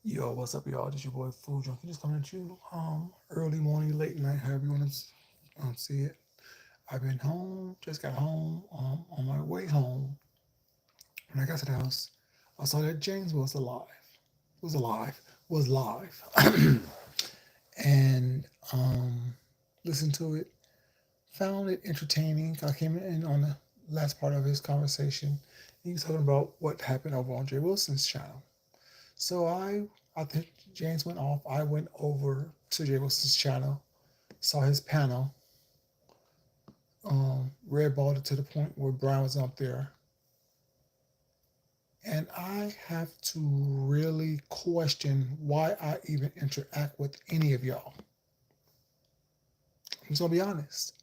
Yo, what's up, y'all? This your boy Food Junkie. Just coming at you early morning, late night, however you want to see it. I've been home, just got home. On my way home, when I got to the house, I saw that James was alive. Was alive. Was live. And listened to it. Found it entertaining. I came in on the last part of his conversation. He was talking about what happened over on Jay Wilson's channel. So I think James went off. I went over to Jay Wilson's channel, saw his panel, redballed it to the point where Brian was up there. And I have to really question why I even interact with any of y'all. I'm just gonna be honest.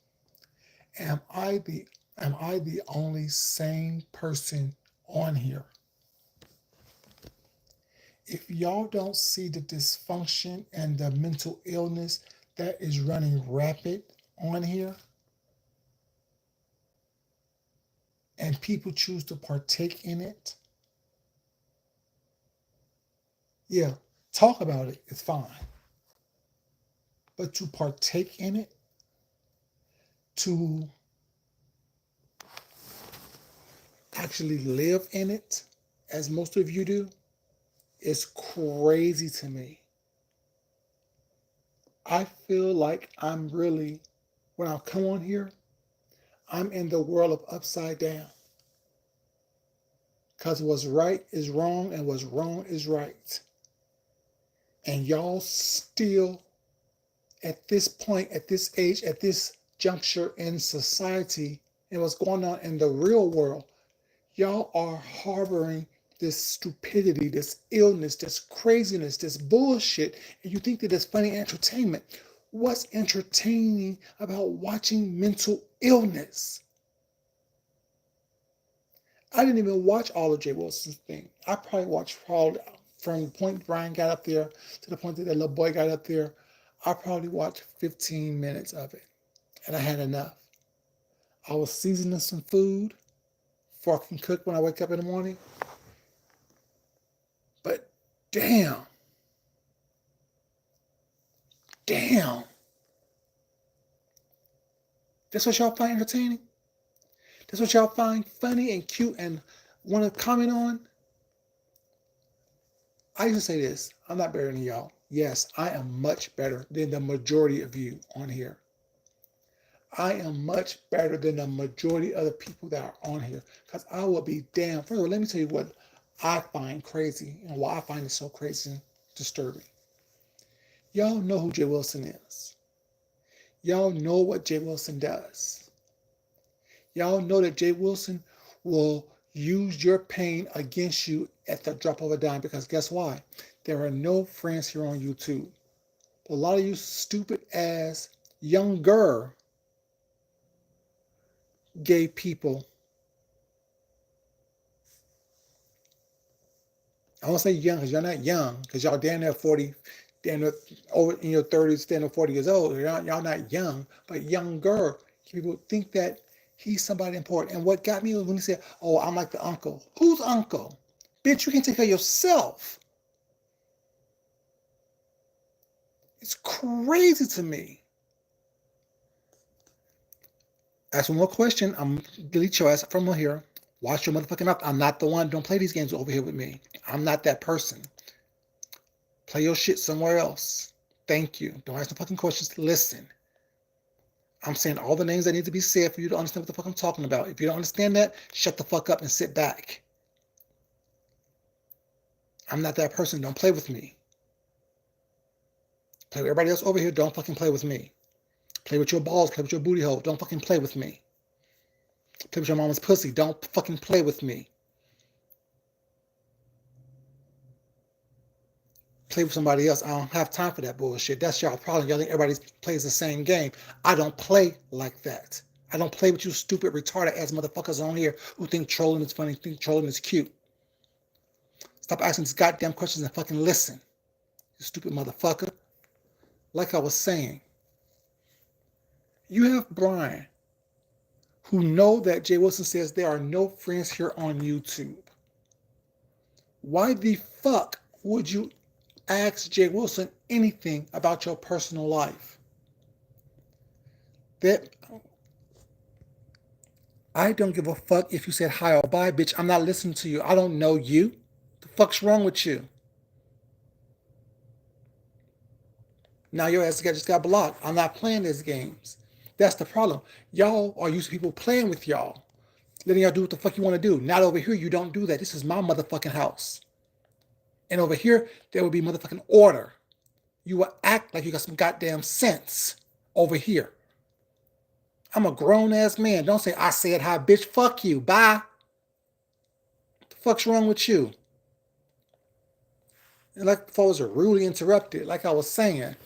Am I the am I the only sane person on here? If y'all don't see the dysfunction and the mental illness that is running rapid on here, and people choose to partake in it, yeah, talk about it, it's fine. But to partake in it, to actually live in it, as most of you do, is crazy to me. I feel like I'm really, when I come on here, I'm in the world of upside down. Because what's right is wrong and what's wrong is right. And y'all still, at this point, at this age, at this juncture in society, and what's going on in the real world, y'all are harboring this stupidity, this illness, this craziness, this bullshit, and you think that it's funny entertainment. What's entertaining about watching mental illness? I didn't even watch all of Jay Wilson's thing. I probably watched from the point Brian got up there to the point that little boy got up there. I probably watched 15 minutes of it, and I had enough. I was seasoning some food before I can cook when I wake up in the morning. But damn, damn. That's what y'all find entertaining? That's what y'all find funny and cute and want to comment on? I used to say this. I'm not better than y'all. Yes, I am much better than the majority of you on here. I am much better than the majority of the people that are on here. Because I will be damned. First of all, let me tell you what I find crazy and why I find it so crazy and disturbing. Y'all know who Jay Wilson is. Y'all know what Jay Wilson does. Y'all know that Jay Wilson will use your pain against you at the drop of a dime because guess why? There are no friends here on YouTube. A lot of you stupid ass younger gay people. I won't say young because you're not young because y'all damn near 40, damn near over in your 30s, damn near 40 years old. Y'all not young, but younger people think that he's somebody important. And what got me was when he said, "Oh, I'm like the uncle." Who's uncle? Bitch, you can take care of yourself. It's crazy to me. Ask one more question. I'm gonna delete your ass from here. Watch your motherfucking mouth. I'm not the one. Don't play these games over here with me. I'm not that person. Play your shit somewhere else. Thank you. Don't ask no fucking questions. Listen. I'm saying all the names that need to be said for you to understand what the fuck I'm talking about. If you don't understand that, shut the fuck up and sit back. I'm not that person. Don't play with me. Play with everybody else over here. Don't fucking play with me. Play with your balls. Play with your booty hole. Don't fucking play with me. Play with your mama's pussy. Don't fucking play with me. Play with somebody else. I don't have time for that bullshit. That's y'all problem. Y'all think everybody plays the same game. I don't play like that. I don't play with you stupid, retarded ass motherfuckers on here who think trolling is funny, think trolling is cute. Stop asking these goddamn questions and fucking listen. You stupid motherfucker. Like I was saying, you have Brian, who know that Jay Wilson says there are no friends here on YouTube. Why the fuck would you ask Jay Wilson anything about your personal life. That I don't give a fuck if you said hi or bye, bitch. I'm not listening to you. I don't know you. The fuck's wrong with you? Now your ass just got blocked. I'm not playing these games. That's the problem. Y'all are used to people playing with y'all, letting y'all do what the fuck you want to do. Not over here. You don't do that. This is my motherfucking house. And over here, there will be motherfucking order. You will act like you got some goddamn sense over here. I'm a grown ass man. Don't say I said hi, bitch. Fuck you. Bye. What the fuck's wrong with you? And like before I was rudely interrupted, like I was saying,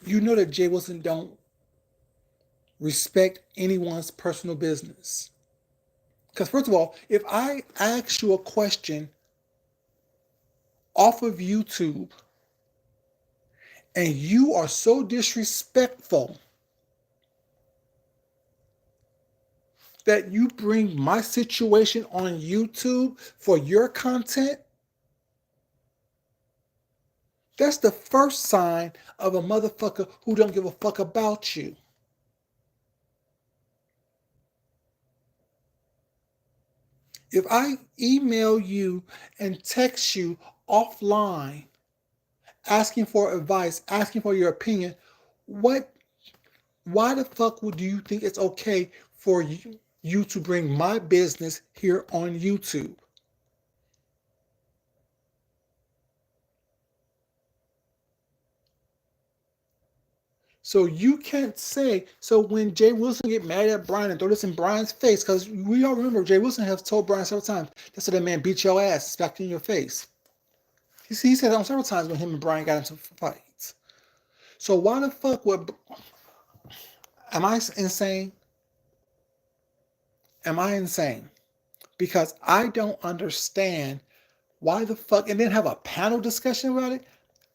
you know that Jay Wilson don't respect anyone's personal business. Because first of all, if I ask you a question off of YouTube and you are so disrespectful that you bring my situation on YouTube for your content, that's the first sign of a motherfucker who don't give a fuck about you. If I email you and text you offline asking for advice, asking for your opinion, why the fuck do you think it's okay for you to bring my business here on YouTube? So you can't say, so when Jay Wilson get mad at Brian and throw this in Brian's face, because we all remember Jay Wilson has told Brian several times, that's what that man beat your ass, it's back in your face. He said that on several times when him and Brian got into fights. So why the fuck would, am I insane? Am I insane? Because I don't understand why the fuck, and then have a panel discussion about it?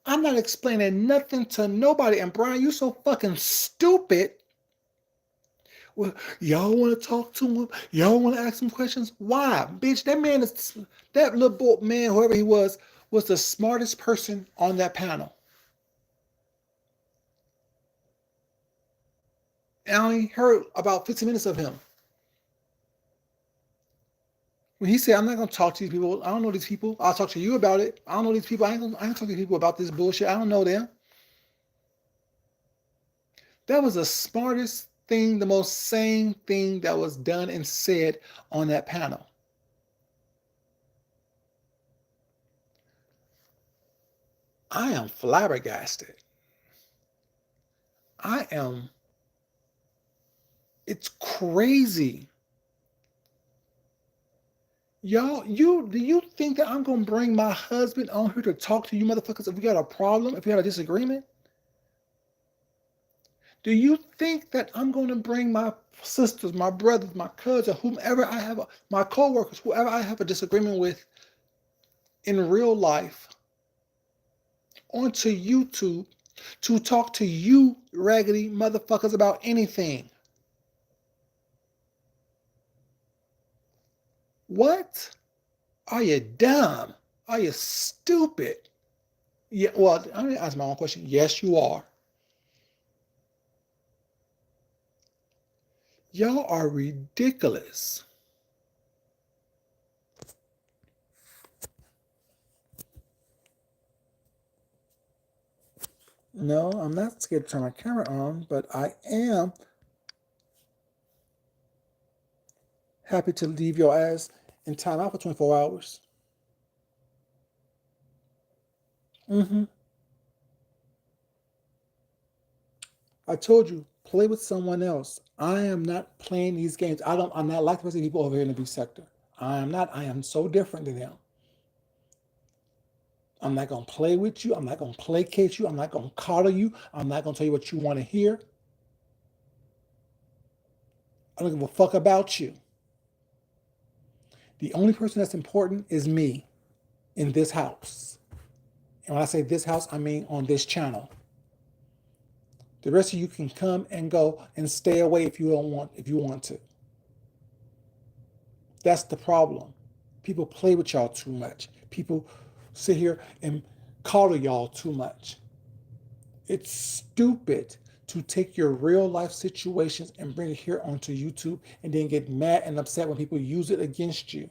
I'm not explaining nothing to nobody. And Brian, you so fucking stupid. Well, y'all want to talk to him? Y'all want to ask him questions? Why? Bitch, that man is, that little boy, man, whoever he was the smartest person on that panel. And I only heard about 15 minutes of him. When he said, I'm not going to talk to these people. I don't know these people. I'll talk to you about it. I don't know these people. I ain't talk to these people about this bullshit. I don't know them. That was the smartest thing, the most sane thing that was done and said on that panel. I am flabbergasted. It's crazy. Y'all, do you think that I'm gonna bring my husband on here to talk to you motherfuckers if we got a problem, if we got a disagreement? Do you think that I'm gonna bring my sisters, my brothers, my cousins, whomever I have, my co-workers, whoever I have a disagreement with in real life onto YouTube to talk to you raggedy motherfuckers about anything? What? Are you dumb? Are you stupid? Yeah, well, I'm gonna ask my own question. Yes, you are. Y'all are ridiculous. No, I'm not scared to turn my camera on, but I am happy to leave your ass in timeout for 24 hours. Mm-hmm. I told you, play with someone else. I am not playing these games. I'm not like the rest of the people over here in the B sector. I am not. I am so different than them. I'm not gonna play with you. I'm not gonna placate you. I'm not gonna coddle you. I'm not gonna tell you what you want to hear. I don't give a fuck about you. The only person that's important is me in this house. And when I say this house, I mean on this channel. The rest of you can come and go and stay away if you don't want, if you want to. That's the problem. People play with y'all too much. People sit here and coddle y'all too much. It's stupid to take your real life situations and bring it here onto YouTube and then get mad and upset when people use it against you.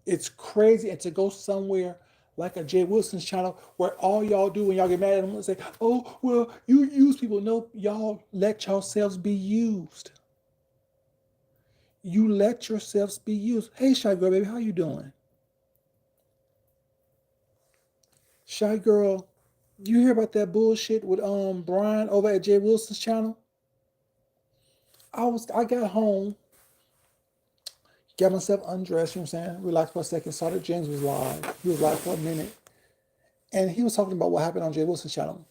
It's crazy. And to go somewhere like a Jay Wilson's channel where all y'all do when y'all get mad at them and say, oh, well, you use people. No, y'all let yourselves be used. You let yourselves be used. Hey, Shy Girl, baby, how you doing? Shy Girl, you hear about that bullshit with Brian over at Jay Wilson's channel? I got home, got myself undressed, you know what I'm saying? Relaxed for a second, saw that James was live. He was live for a minute. And he was talking about what happened on Jay Wilson's channel.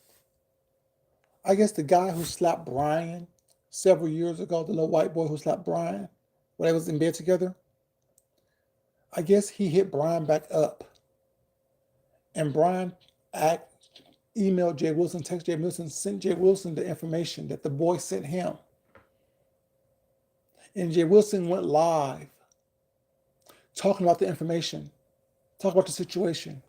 I guess the guy who slapped Brian several years ago, the little white boy who slapped Brian when they was in bed together, I guess he hit Brian back up. And Brian emailed Jay Wilson, texted Jay Wilson, sent Jay Wilson the information that the boy sent him. And Jay Wilson went live talking about the information, talking about the situation.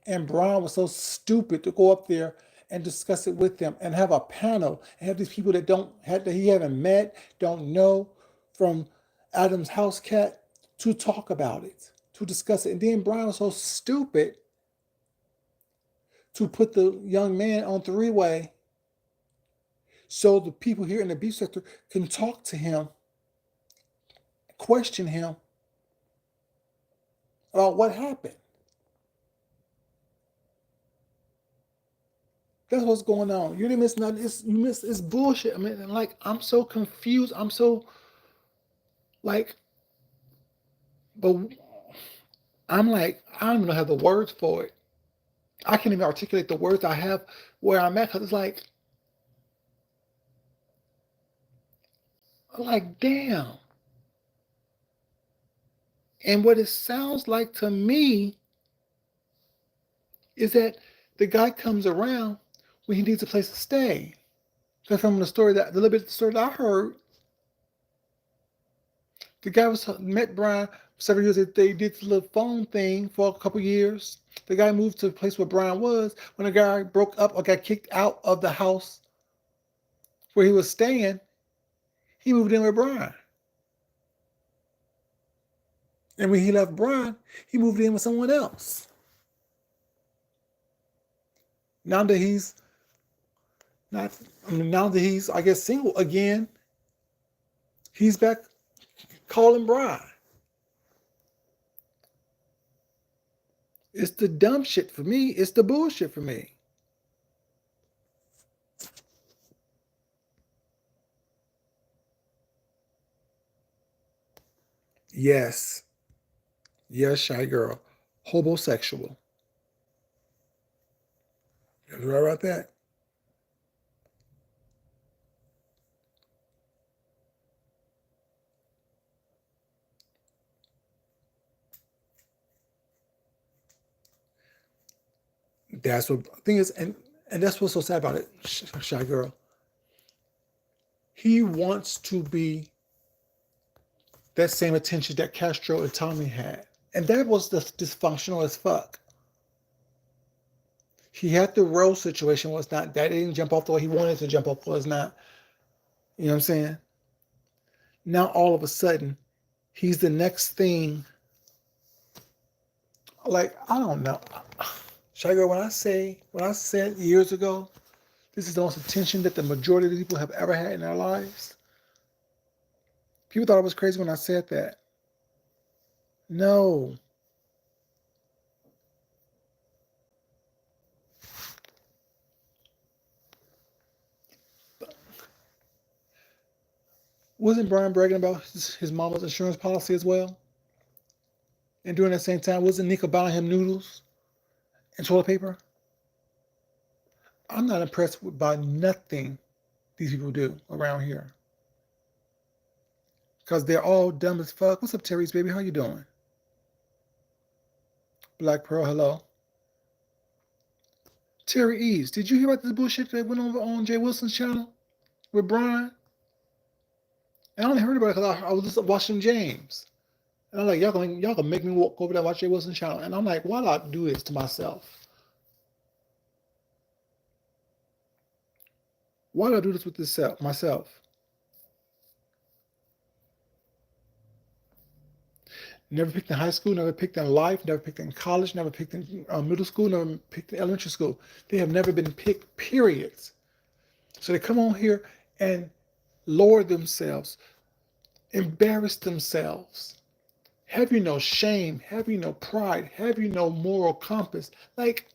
And Brian was so stupid to go up there and discuss it with them and have a panel and have these people that he haven't met, don't know from Adam's house cat to talk about it, to discuss it. And then Brian was so stupid to put the young man on three-way so the people here in the beef sector can talk to him, question him about what happened. That's what's going on. You didn't miss nothing. It's bullshit. I mean, like, I'm so confused. I'm so like, but I'm like, I don't even have the words for it. I can't even articulate the words I have where I'm at because it's like, damn. And what it sounds like to me is that the guy comes around when he needs a place to stay. Because from the little bit of the story that I heard, the guy met Brian several years. They did the little phone thing for a couple years. The guy moved to the place where Brian was. When the guy broke up or got kicked out of the house where he was staying, he moved in with Brian. And when he left Brian, he moved in with someone else. Now that he's not, now that he's, I guess, single again, he's back calling Brian. It's the dumb shit for me. It's the bullshit for me. Yes. Yes, Shy Girl. Homosexual. You're right about that. That's what the thing is, and that's what's so sad about it, Shy Girl. He wants to be that same attention that Castro and Tommy had. And that was dysfunctional as fuck. He had the role situation was not that didn't jump off the way he wanted to jump off was not. You know what I'm saying? Now all of a sudden, he's the next thing. Like, I don't know. Shy Girl, when I said years ago, this is the most attention that the majority of the people have ever had in their lives. People thought I was crazy when I said that. No. Wasn't Brian bragging about his mama's insurance policy as well? And during that same time, wasn't Nika buying him noodles and toilet paper? I'm not impressed by nothing these people do around here. Because they're all dumb as fuck. What's up, Terry's baby? How you doing? Black Pearl, hello. Terry Eves, did you hear about this bullshit that went over on Jay Wilson's channel with Brian And I only heard about it because I was just watching James. And I'm like, y'all gonna make me walk over there and watch Jay Wilson channel. And I'm like, why do I do this to myself? Why do I do this with this myself? Never picked in high school, never picked in life, never picked in college, never picked in middle school, never picked in elementary school. They have never been picked, periods. So they come on here and lower themselves, embarrass themselves. Have you no shame? Have you no pride? Have you no moral compass? Like,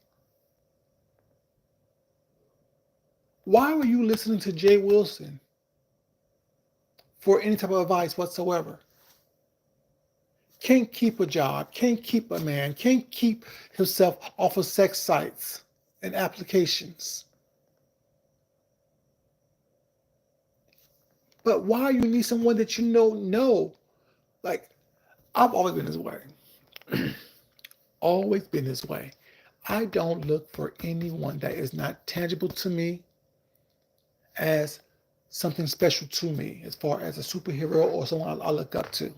why were you listening to Jay Wilson for any type of advice whatsoever? Can't keep a job, can't keep a man, can't keep himself off of sex sites and applications. But why you need someone that you know? Like, I've always been this way. Always been this way. I don't look for anyone that is not tangible to me as something special to me, as far as a superhero or someone I look up to.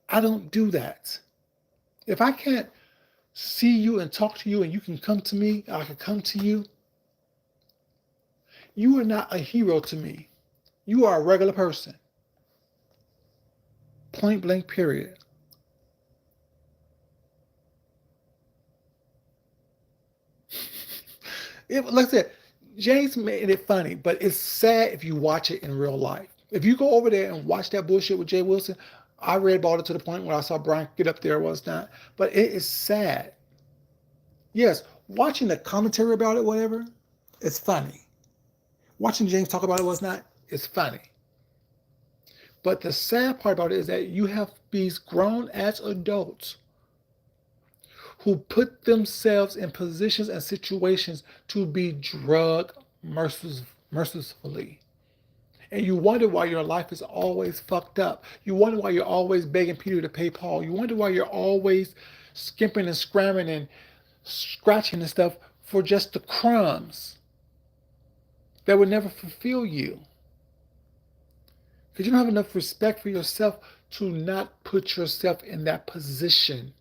I don't do that. If I can't see you and talk to you and you can come to me, I can come to you, you are not a hero to me. You are a regular person. Point blank, period. Like I said, James made it funny, but it's sad if you watch it in real life. If you go over there and watch that bullshit with Jay Wilson, I read about it to the point where I saw Brian get up there, was not. But it is sad. Yes, watching the commentary about it, whatever, it's funny. Watching James talk about it was not, it's funny. But the sad part about it is that you have these grown ass adults who put themselves in positions and situations to be drugged mercifully. And you wonder why your life is always fucked up. You wonder why you're always begging Peter to pay Paul. You wonder why you're always skimping and scramming and scratching and stuff for just the crumbs that would never fulfill you. Because you don't have enough respect for yourself to not put yourself in that position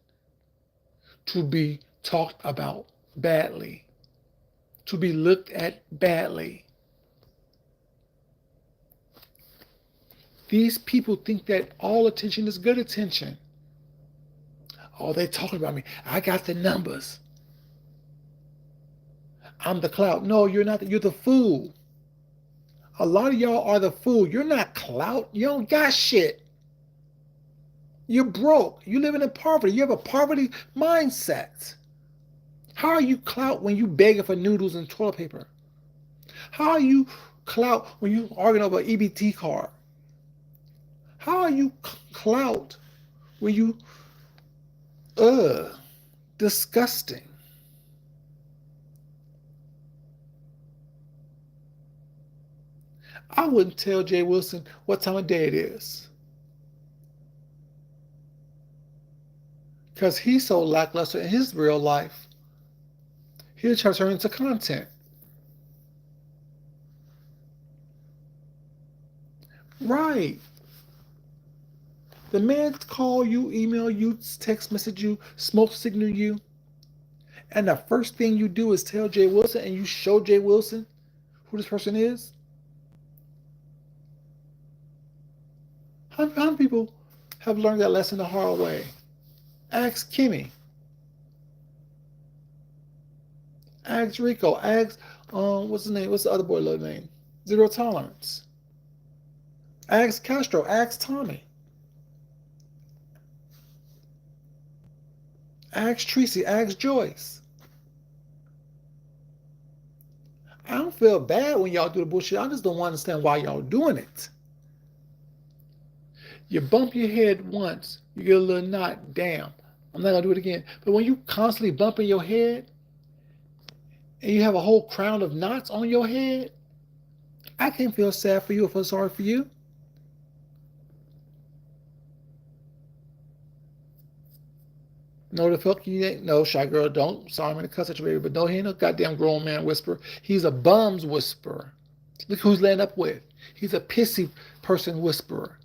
to be talked about badly, to be looked at badly. These people think that all attention is good attention. Oh, they're talking about me. I got the numbers. I'm the clout. No, you're not. You're the fool. A lot of y'all are the fool. You're not clout. You don't got shit. You're broke. You living in poverty. You have a poverty mindset. How are you clout when you begging for noodles and toilet paper? How are you clout when you arguing over an EBT card? How are you clout when you, disgusting. I wouldn't tell Jay Wilson what time of day it is. Because he's so lackluster in his real life. He'll try to turn into content. Right. The man call you, email you, text message you, smoke signal you, and the first thing you do is tell Jay Wilson and you show Jay Wilson who this person is. How many people have learned that lesson the hard way? Ask Kimmy. Ask Rico. Ask, what's his name? What's the other boy little name? Zero Tolerance. Ask Castro. Ask Tommy. Ask Tracy. Ask Joyce. I don't feel bad when y'all do the bullshit. I just don't understand why y'all doing it. You bump your head once, you get a little knot. Damn, I'm not gonna do it again. But when you constantly bumping your head and you have a whole crown of knots on your head, I can't feel sad for you or feel sorry for you. No, the fuck you ain't. No, shy girl, don't. Sorry, I'm gonna cuss at you, baby. But no, he ain't no goddamn grown man whisperer. He's a bum's whisperer. Look who's laying up with. He's a pissy person whisperer.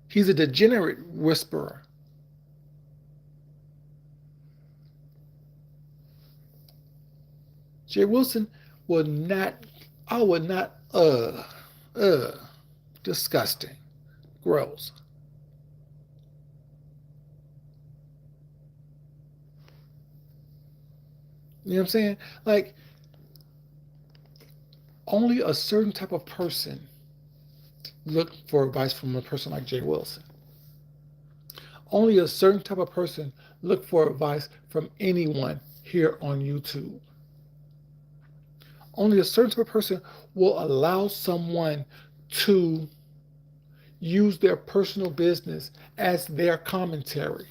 He's a degenerate whisperer. Jay Wilson would not, I would not, disgusting, gross. You know what I'm saying? Like, only a certain type of person look for advice from a person like Jay Wilson. Only a certain type of person look for advice from anyone here on YouTube. Only a certain type of person will allow someone to use their personal business as their commentary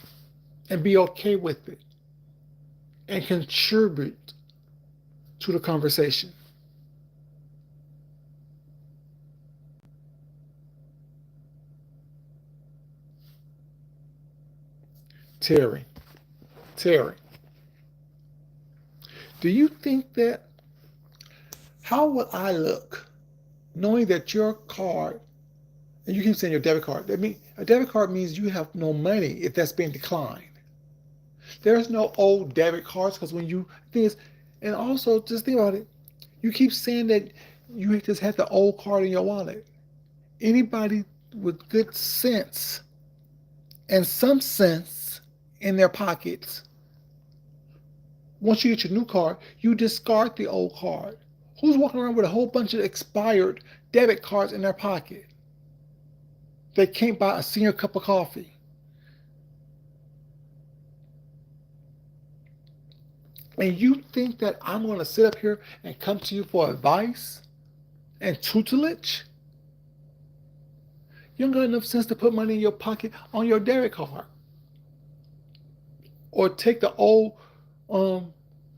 and be okay with it and contribute to the conversation. Terry, Terry, do you think that, how would I look knowing that your card, and you keep saying your debit card, that mean a debit card means you have no money if that's being declined. There's no old debit cards because when you think is, and also just think about it, you keep saying that you just had the old card in your wallet. Anybody with good sense and some sense in their pockets, once you get your new card, you discard the old card. Who's walking around with a whole bunch of expired debit cards in their pocket? They can't buy a senior cup of coffee. And you think that I'm going to sit up here and come to you for advice and tutelage? You don't got enough sense to put money in your pocket on your debit card. Or take the old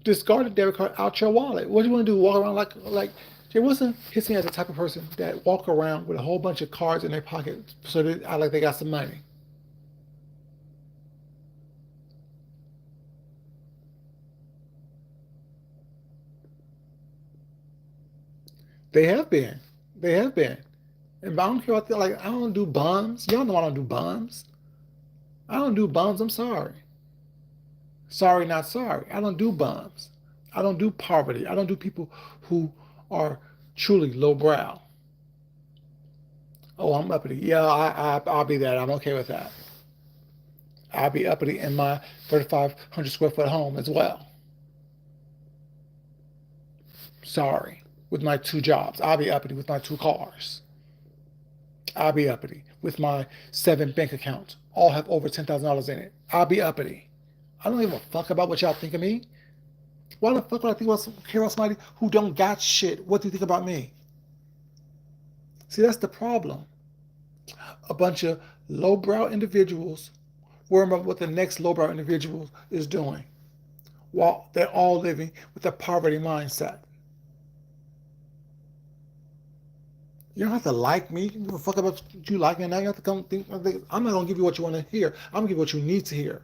discarded debit card out your wallet. What do you want to do? Walk around like Jay Wilson hits me as the type of person that walk around with a whole bunch of cards in their pocket so they act like they got some money. They have been. They have been. And I don't care about that. Like, I don't do bums. Y'all know I don't do bums. I don't do bums. I'm sorry. Sorry, not sorry. I don't do bums. I don't do poverty. I don't do people who are truly lowbrow. Oh, I'm uppity. Yeah, I'll be that. I'm okay with that. I'll be uppity in my 3,500 square foot home as well. Sorry. With my 2 jobs. I'll be uppity with my 2 cars. I'll be uppity with my 7 bank accounts. All have over $10,000 in it. I'll be uppity. I don't give a fuck about what y'all think of me. Why the fuck would I care about somebody who don't got shit? What do you think about me? See, that's the problem. A bunch of lowbrow individuals worrying about what the next lowbrow individual is doing while they're all living with a poverty mindset. You don't have to like me. You don't give a fuck about you like me. Now you have to come think. I'm not gonna give you what you want to hear. I'm gonna give you what you need to hear.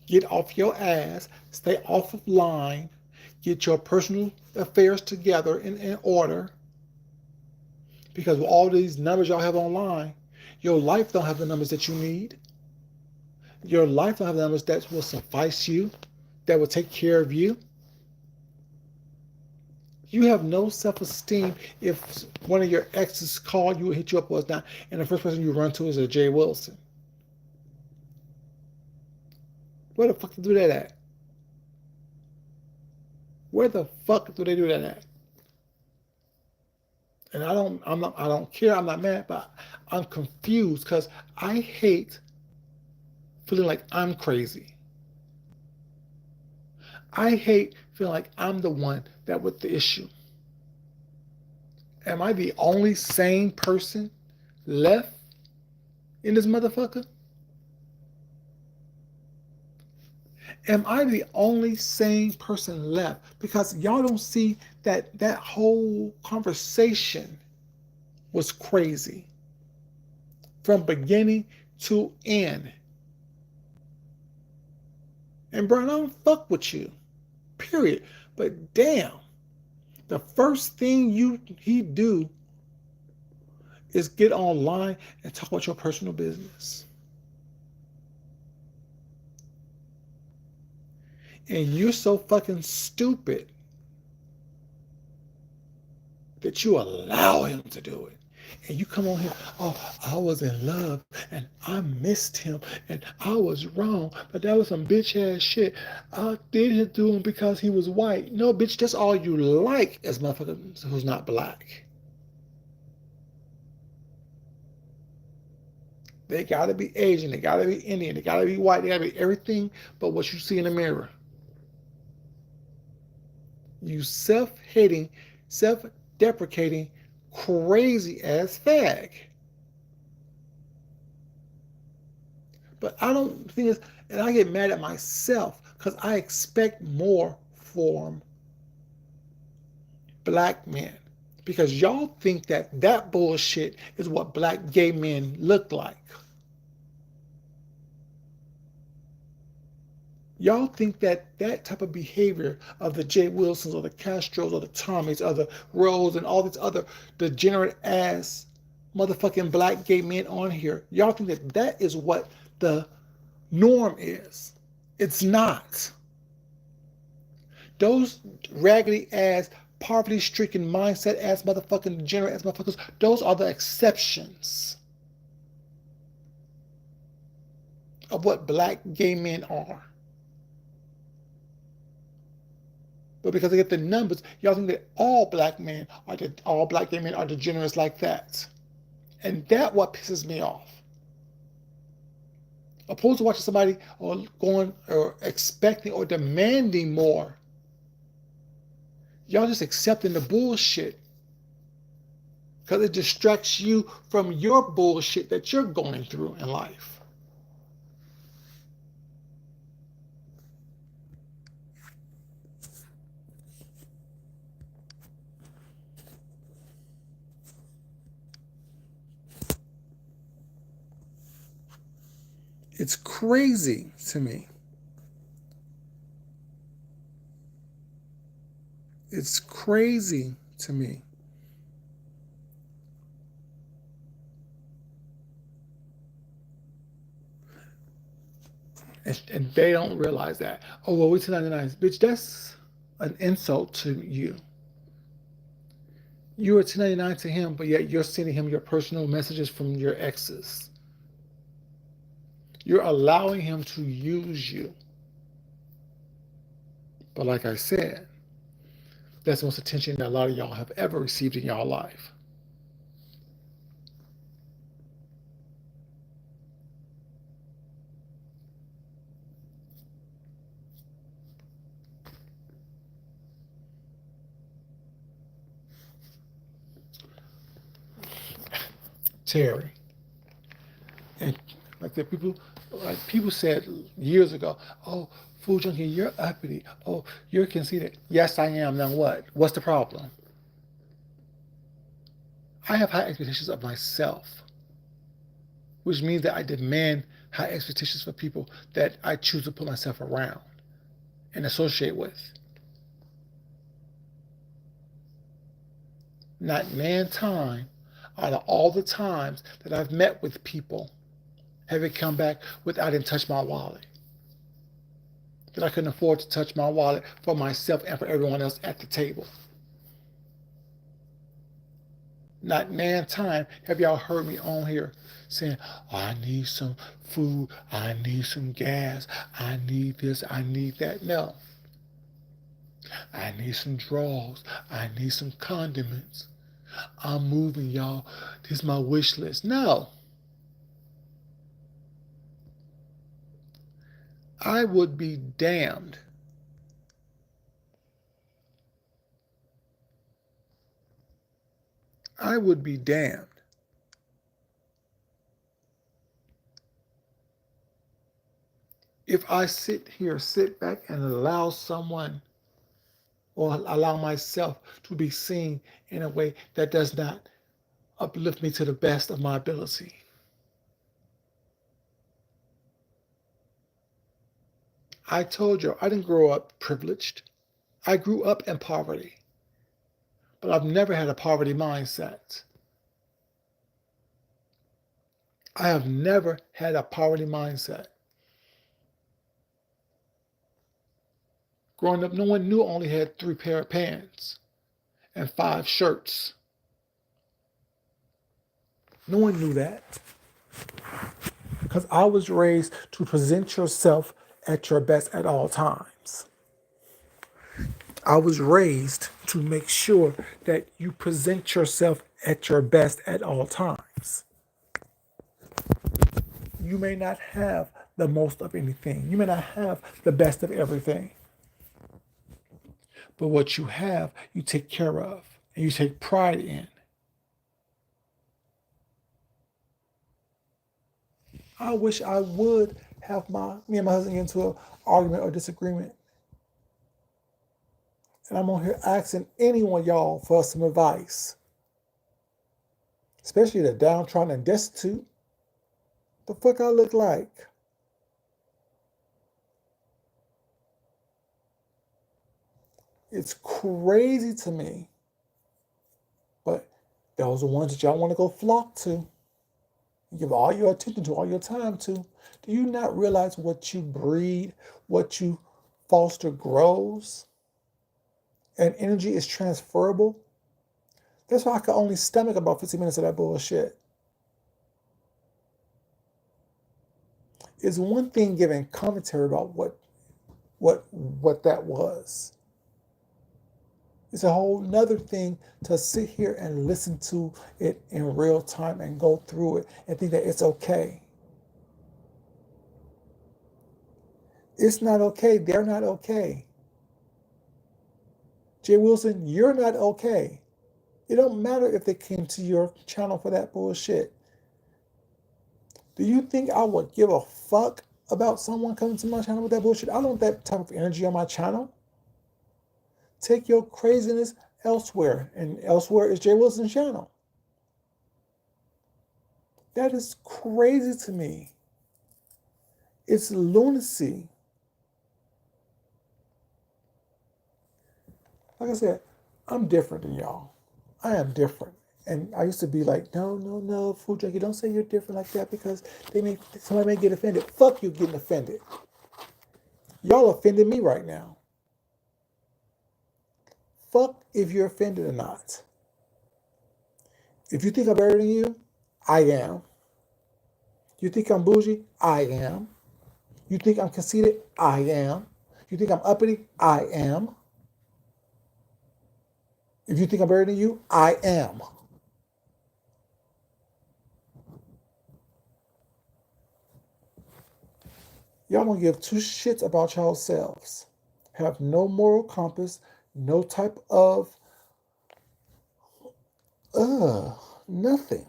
Get off your ass. Stay off of line. Get your personal affairs together in order. Because with all these numbers y'all have online, your life don't have the numbers that you need. Your life don't have the numbers that will suffice you, that will take care of you. You have no self-esteem if one of your exes called you or hit you up was not, and the first person you run to is a Jay Wilson. Where the fuck do they do that at? Where the fuck do they do that at? And I don't care. I'm not mad, but I'm confused because I hate feeling like I'm crazy. I hate feeling like I'm the one that with the issue. Am I the only sane person left in this motherfucker? Am I the only sane person left? Because y'all don't see that that whole conversation was crazy from beginning to end. And bro, I don't fuck with you. Period. But damn, the first thing he do is get online and talk about your personal business. And you're so fucking stupid that you allow him to do it. And you come on here, oh, I was in love and I missed him and I was wrong, but that was some bitch ass shit. I did it to him because he was white. No, bitch, that's all you like as motherfucker who's not black. They gotta be Asian, they gotta be Indian, they gotta be white, they gotta be everything but what you see in the mirror. You self-hating, self-deprecating, crazy ass fag. But I don't think it's, and I get mad at myself because I expect more from black men. Because y'all think that that bullshit is what black gay men look like. Y'all think that that type of behavior of the Jay Wilsons or the Castros or the Tommies or the Rose and all these other degenerate ass motherfucking black gay men on here, y'all think that that is what the norm is. It's not. Those raggedy ass, poverty stricken mindset ass motherfucking degenerate ass motherfuckers, those are the exceptions of what black gay men are. But because they get the numbers, y'all think that all black gay men are degenerates like that. And that what pisses me off. Opposed to watching somebody or going or expecting or demanding more. Y'all just accepting the bullshit. Because it distracts you from your bullshit that you're going through in life. It's crazy to me. It's crazy to me. And they don't realize that. Oh, well, we're 1099. Bitch, that's an insult to you. You're a 1099 to him, but yet you're sending him your personal messages from your exes. You're allowing him to use you. But like I said, that's the most attention that a lot of y'all have ever received in y'all life. Terry. And people said years ago, oh, Food Junkie, you're uppity. Oh, you're conceited. Yes, I am. Now what? What's the problem? I have high expectations of myself, which means that I demand high expectations for people that I choose to put myself around and associate with. Not man time out of all the times that I've met with people have it come back with I didn't touch my wallet. That I couldn't afford to touch my wallet for myself and for everyone else at the table. Not man time have y'all heard me on here saying, oh, I need some food, I need some gas, I need this, I need that. No. I need some drawers, I need some condiments. I'm moving, y'all. This is my wish list. No. I would be damned. I would be damned if I sit back and allow someone or allow myself to be seen in a way that does not uplift me to the best of my ability. I told you, I didn't grow up privileged. I grew up in poverty. But I've never had a poverty mindset. I have never had a poverty mindset. Growing up, no one knew I only had 3 pair of pants and 5 shirts. No one knew that. Because I was raised to present yourself at your best at all times. I was raised to make sure that you present yourself at your best at all times. You may not have the most of anything, you may not have the best of everything, but what you have, you take care of and you take pride in. I wish I would have me and my husband get into an argument or disagreement. And I'm on here asking anyone, y'all, for some advice, especially the downtrodden and destitute. The fuck I look like? It's crazy to me. But those are the ones that y'all want to go flock to, give all your attention to, all your time to. Do you not realize what you breed, what you foster grows? And energy is transferable. That's why I can only stomach about 15 minutes of that bullshit. It's one thing giving commentary about what that was. It's a whole nother thing to sit here and listen to it in real time and go through it and think that it's okay. It's not okay. They're not okay. Jay Wilson, you're not okay. It don't matter if they came to your channel for that bullshit. Do you think I would give a fuck about someone coming to my channel with that bullshit? I don't want that type of energy on my channel. Take your craziness elsewhere, and elsewhere is Jay Wilson's channel. That is crazy to me. It's lunacy. Like I said, I'm different than y'all. I am different. And I used to be like, no, food junkie, don't say you're different like that because somebody may get offended. Fuck you getting offended. Y'all offended me right now. Fuck if you're offended or not. If you think I'm better than you, I am. You think I'm bougie? I am. You think I'm conceited? I am. You think I'm uppity? I am. If you think I'm better than you, I am. Y'all don't give 2 shits about y'all selves. Have no moral compass, no type of nothing.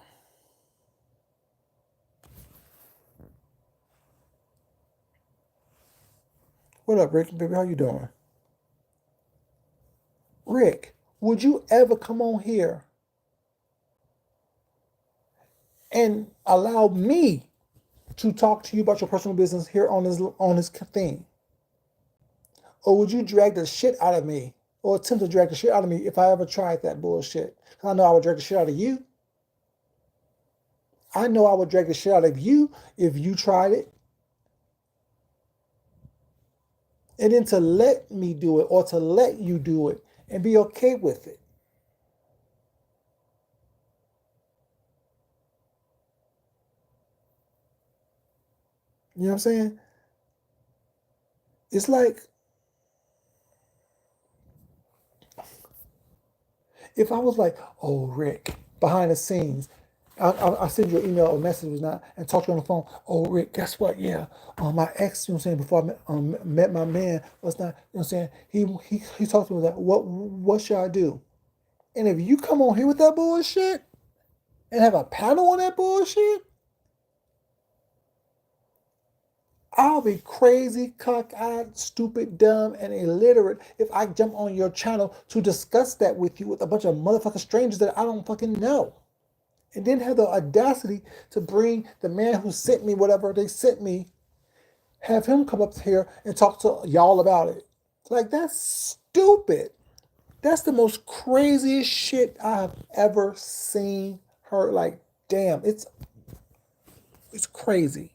What up, Rick? Baby, how you doing? Rick, would you ever come on here and allow me to talk to you about your personal business here on this thing? Or would you drag the shit out of me or attempt to drag the shit out of me if I ever tried that bullshit? I know I would drag the shit out of you. I know I would drag the shit out of you if you tried it. And then to let me do it or to let you do it and be okay with it. You know what I'm saying? It's like if I was like, oh, Rick, behind the scenes, I'll send you an email or message and talk to you on the phone. Oh, Rick, guess what? Yeah, my ex, you know what I'm saying, before I met my man, was not, you know what I'm saying, he talked to me like, what should I do? And if you come on here with that bullshit and have a panel on that bullshit, I'll be crazy, cock-eyed, stupid, dumb, and illiterate if I jump on your channel to discuss that with you with a bunch of motherfucking strangers that I don't fucking know. And then have the audacity to bring the man who sent me whatever they sent me, have him come up here and talk to y'all about it. Like, that's stupid. That's the most craziest shit I have ever seen, heard. Like, damn, it's It's crazy.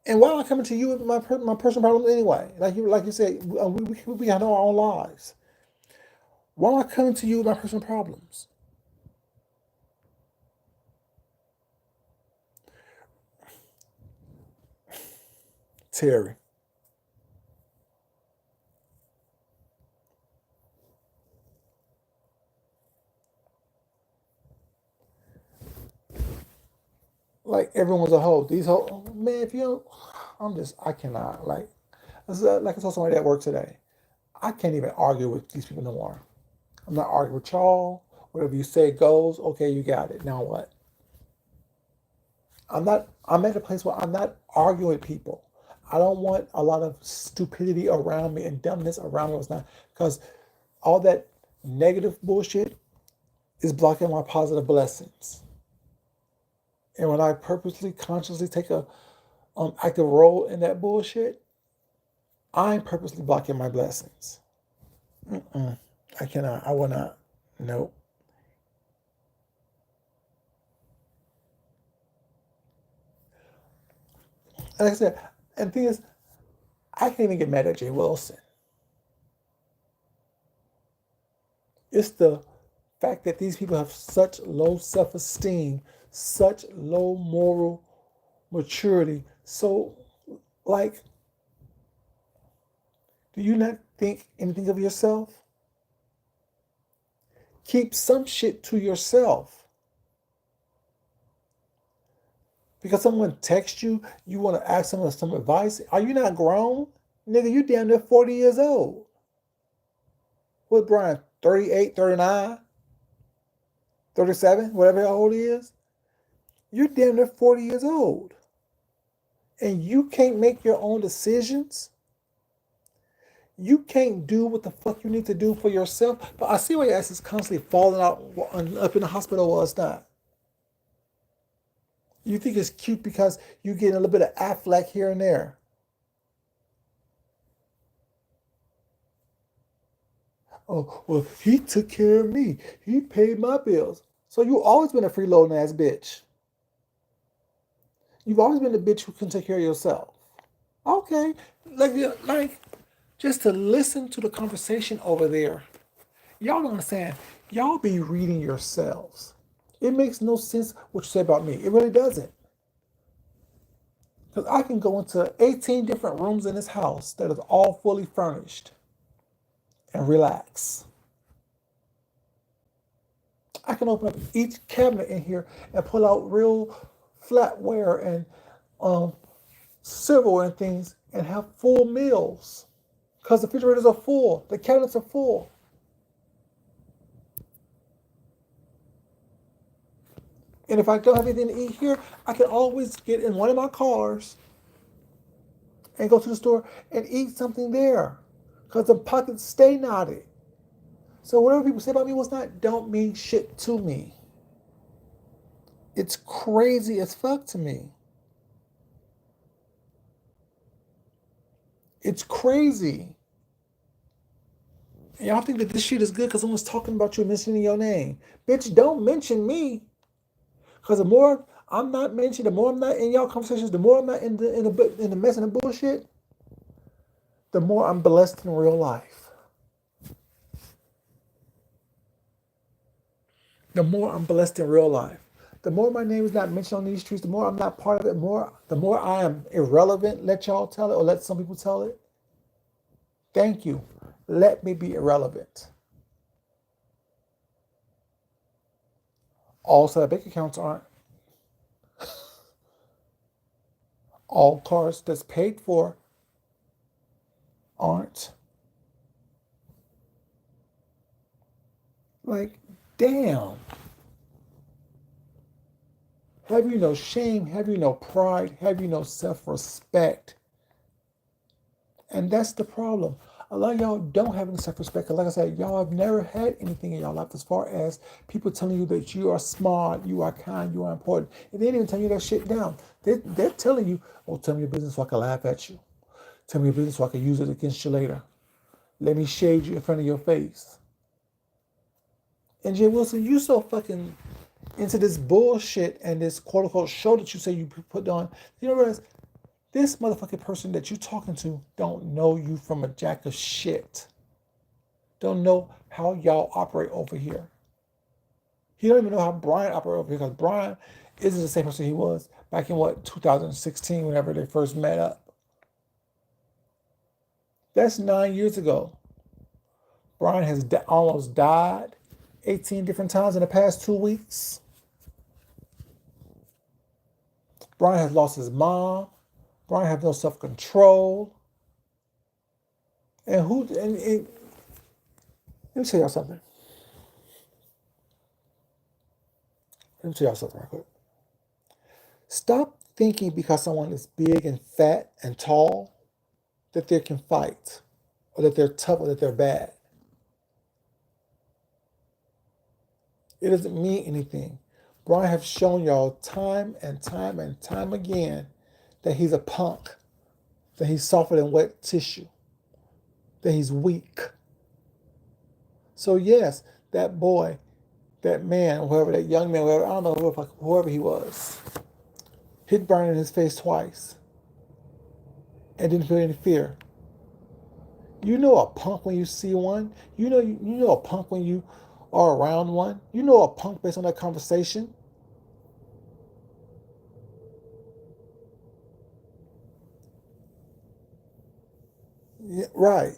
And why am I coming to you with my personal problems anyway? Like you said, we have our own lives. Why am I coming to you with my personal problems? Terry. Like everyone's a hoe. These hoe man, if you don't, I cannot. Like I saw somebody at work today. I can't even argue with these people no more. I'm not arguing with y'all. Whatever you say goes. Okay, you got it. Now what? I'm at a place where I'm not arguing with people. I don't want a lot of stupidity around me and dumbness around me. It's not because all that negative bullshit is blocking my positive blessings. And when I purposely, consciously take a active role in that bullshit, I'm purposely blocking my blessings. Mm-mm. I cannot. I will not. Nope. Like I said, and the thing is, I can't even get mad at Jay Wilson. It's the fact that these people have such low self-esteem, such low moral maturity. So, like, do you not think anything of yourself? Keep some shit to yourself. Because someone texts you, you want to ask them some advice. Are you not grown? Nigga, you damn near 40 years old. What, Brian? 38, 39, 37, whatever how old he is? You're damn near 40 years old. And you can't make your own decisions. You can't do what the fuck you need to do for yourself. But I see why your ass is constantly falling out up in the hospital while it's not. You think it's cute because you get a little bit of Affleck here and there. Oh, well, he took care of me. He paid my bills. So you always been a freeloading ass bitch. You've always been the bitch who can take care of yourself. Okay. Like just to listen to the conversation over there. Y'all don't understand. Y'all be reading yourselves. It makes no sense what you say about me. It really doesn't. Because I can go into 18 different rooms in this house that is all fully furnished and relax. I can open up each cabinet in here and pull out real flatware and um, silverware and things and have full meals. Because the refrigerators are full, the cabinets are full. And if I don't have anything to eat here, I can always get in one of my cars and go to the store and eat something there. Because the pockets stay knotted. So whatever people say about me was not, don't mean shit to me. It's crazy as fuck to me. It's crazy. And y'all think that this shit is good because someone's talking about you and mentioning your name. Bitch, don't mention me. Because the more I'm not mentioned, the more I'm not in y'all conversations, the more I'm not in the mess and the bullshit, the more I'm blessed in real life. The more I'm blessed in real life. The more my name is not mentioned on these streets, the more I'm not part of it, the more I am irrelevant, let y'all tell it, or let some people tell it. Thank you. Let me be irrelevant. All set bank accounts aren't. All cars that's paid for aren't. Like, damn. Have you no shame? Have you no pride? Have you no self-respect? And that's the problem. A lot of y'all don't have any self-respect. Like I said, y'all have never had anything in your life as far as people telling you that you are smart, you are kind, you are important. And they didn't even tell you that shit down. They're telling you, oh, tell me your business so I can laugh at you. Tell me your business so I can use it against you later. Let me shade you in front of your face. And Jay Wilson, you so fucking into this bullshit and this quote unquote show that you say you put on, you don't realize this motherfucking person that you're talking to don't know you from a jack of shit. Don't know how y'all operate over here. He don't even know how Brian operated over here because Brian isn't the same person he was back in 2016, whenever they first met up. That's 9 years ago. Brian has almost died 18 different times in the past 2 weeks. Brian has lost his mom. Brian has no self-control. And let me tell y'all something. Let me tell y'all something real quick. Stop thinking because someone is big and fat and tall that they can fight, or that they're tough, or that they're bad. It doesn't mean anything. Brian has shown y'all time and time and time again that he's a punk, that he's softer than wet tissue, that he's weak. So yes, that boy, that man, whoever, that young man, whoever, I don't know, whoever he was, hit Brian in his face twice and didn't feel any fear. You know a punk when you see one. You know a punk when you are around one. You know a punk based on that conversation. Yeah, right.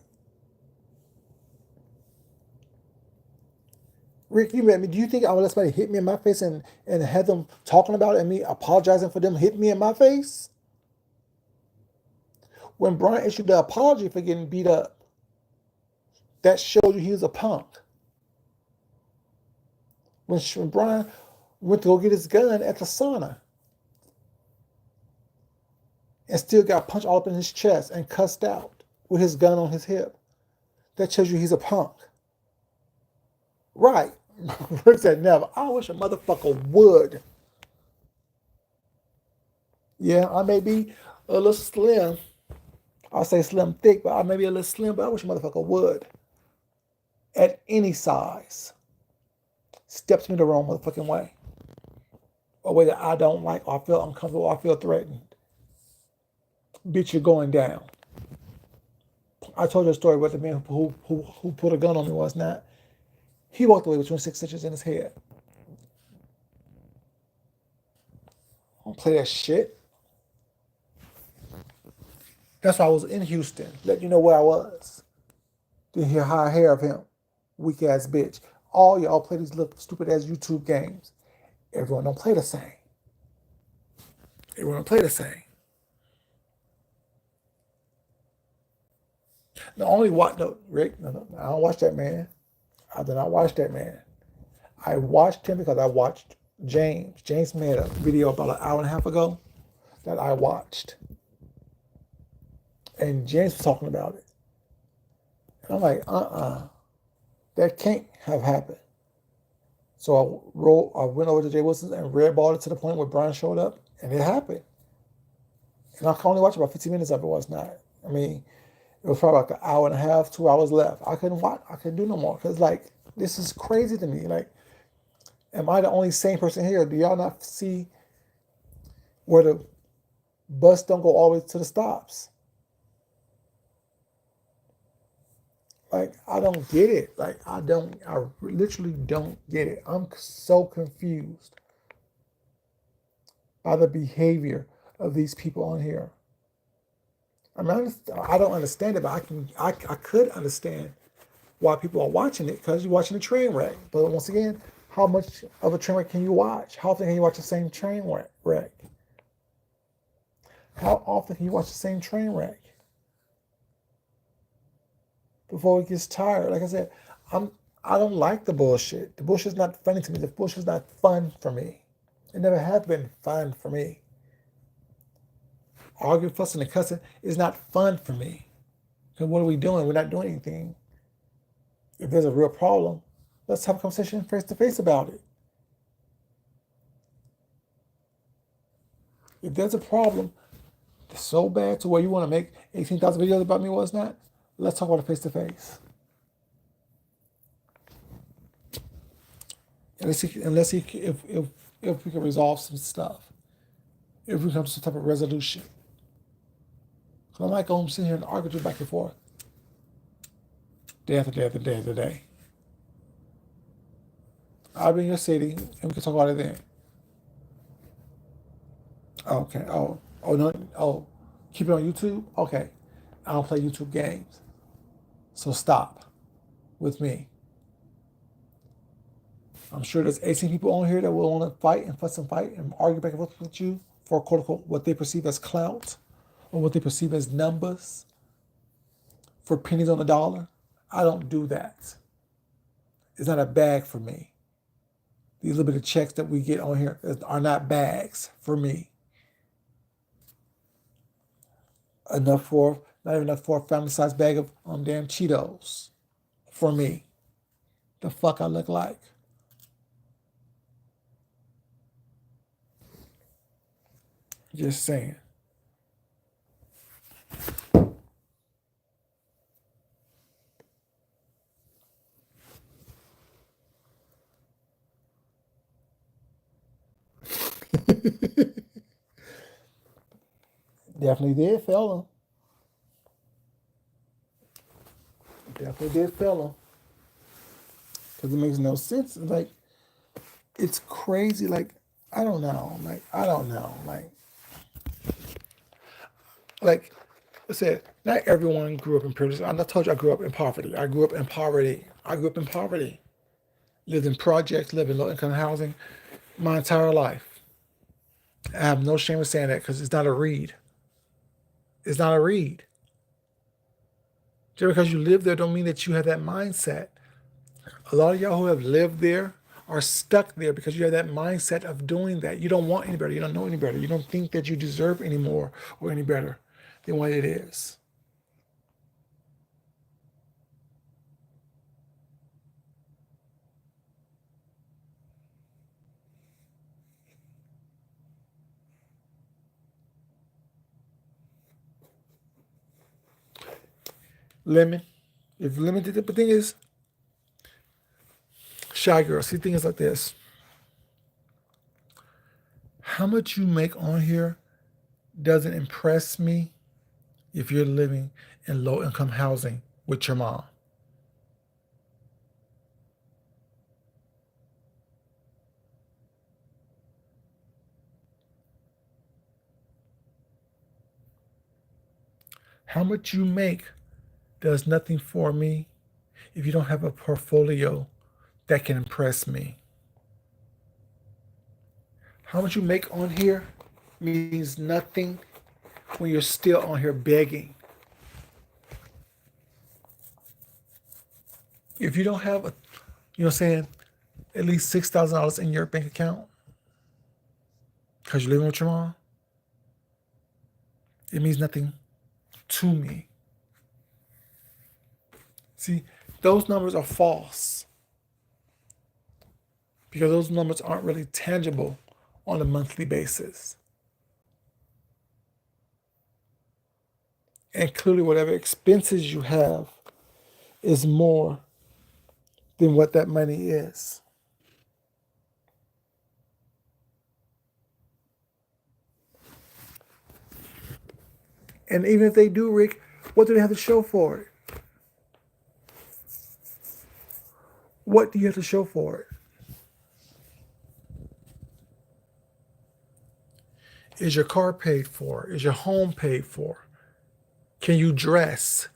Rick, you met me. Do you think I would let somebody hit me in my face and have them talking about it and me apologizing for them hitting me in my face? When Brian issued the apology for getting beat up, that showed you he was a punk. When Brian went to go get his gun at the sauna and still got punched all up in his chest and cussed out with his gun on his hip, that shows you he's a punk. Right. Rick said never. I wish a motherfucker would. Yeah, I may be a little slim. I'll say slim thick, but I may be a little slim, but I wish a motherfucker would. At any size. Steps me the wrong motherfucking way. A way that I don't like, or I feel uncomfortable, or I feel threatened. Bitch, you're going down. I told you a story about the man who put a gun on me was not. He walked away with 26 stitches in his head. Don't play that shit. That's why I was in Houston. Let you know where I was. Didn't hear how I hear of him. Weak ass bitch. All y'all play these little stupid ass YouTube games. Everyone don't play the same. Everyone don't play the same. The only Rick, no, I don't watch that man. I did not watch that man. I watched him because I watched James. James made a video about an hour and a half ago that I watched. And James was talking about it. And I'm like, that can't have happened. So I went over to Jay Wilson's and redballed it to the point where Brian showed up, and it happened. And I could only watch about 15 minutes of it. Was not. I mean, it was probably like an hour and a half, 2 hours left. I couldn't watch. I couldn't do no more because this is crazy to me. Like, am I the only sane person here? Do y'all not see where the bus don't go all the way to the stops? Like, I don't get it. Like, I literally don't get it. I'm so confused by the behavior of these people on here. I mean, I don't understand it, but I could understand why people are watching it, because you're watching a train wreck. But once again, how much of a train wreck can you watch? How often can you watch the same train wreck? How often can you watch the same train wreck before it gets tired? Like I said, I don't like the bullshit. The bullshit's not funny to me. The bullshit's not fun for me. It never has been fun for me. Arguing, fussing, and cussing is not fun for me. Because what are we doing? We're not doing anything. If there's a real problem, let's have a conversation face to face about it. If there's a problem that's so bad to where you want to make 18,000 videos about me, what's not, let's talk about it face to face. If we can resolve some stuff, if we come to some type of resolution. Because I'm not going to sit here and argue back and forth day after day after day after day. I'll be in your city and we can talk about it then. Okay. Oh no. Oh, keep it on YouTube. Okay. I don't play YouTube games, so stop with me. I'm sure there's 18 people on here that will want to fight and fuss and fight and argue back and forth with you for quote unquote what they perceive as clout or what they perceive as numbers for pennies on the dollar. I don't do that. It's not a bag for me. These little bit of checks that we get on here are not bags for me. Enough for not even enough for a family size bag of damn Cheetos for me. The fuck I look like. Just saying. Definitely did, fella. Definitely did, fella. Because it makes no sense. Like, it's crazy. Like, I don't know. I don't know. Like I said, not everyone grew up in privilege. I told you I grew up in poverty. I grew up in poverty. I grew up in poverty. Lived in projects, lived in low income housing my entire life. I have no shame in saying that because it's not a read. It's not a read. Just because you live there don't mean that you have that mindset. A lot of y'all who have lived there are stuck there because you have that mindset of doing that. You don't want any better. You don't know any better. You don't think that you deserve any more or any better than what it is. Lemon. If Lemon did it, the thing is, Shy Girl, see things like this. How much you make on here doesn't impress me if you're living in low income housing with your mom. How much you make does nothing for me if you don't have a portfolio that can impress me. How much you make on here means nothing when you're still on here begging. If you don't have saying, at least $6,000 in your bank account because you're living with your mom, it means nothing to me. See, those numbers are false because those numbers aren't really tangible on a monthly basis. And clearly, whatever expenses you have is more than what that money is. And even if they do, Rick, what do they have to show for it? What do you have to show for it? Is your car paid for? Is your home paid for? Can you dress?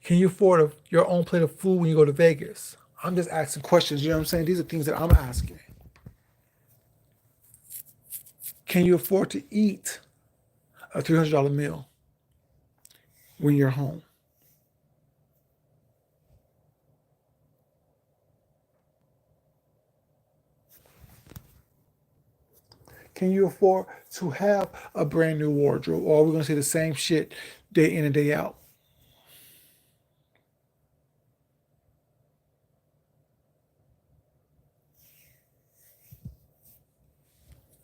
Can you afford your own plate of food when you go to Vegas? I'm just asking questions. You know what I'm saying? These are things that I'm asking. Can you afford to eat a $300 meal when you're home? Can you afford to have a brand new wardrobe? Or are we going to say the same shit day in and day out?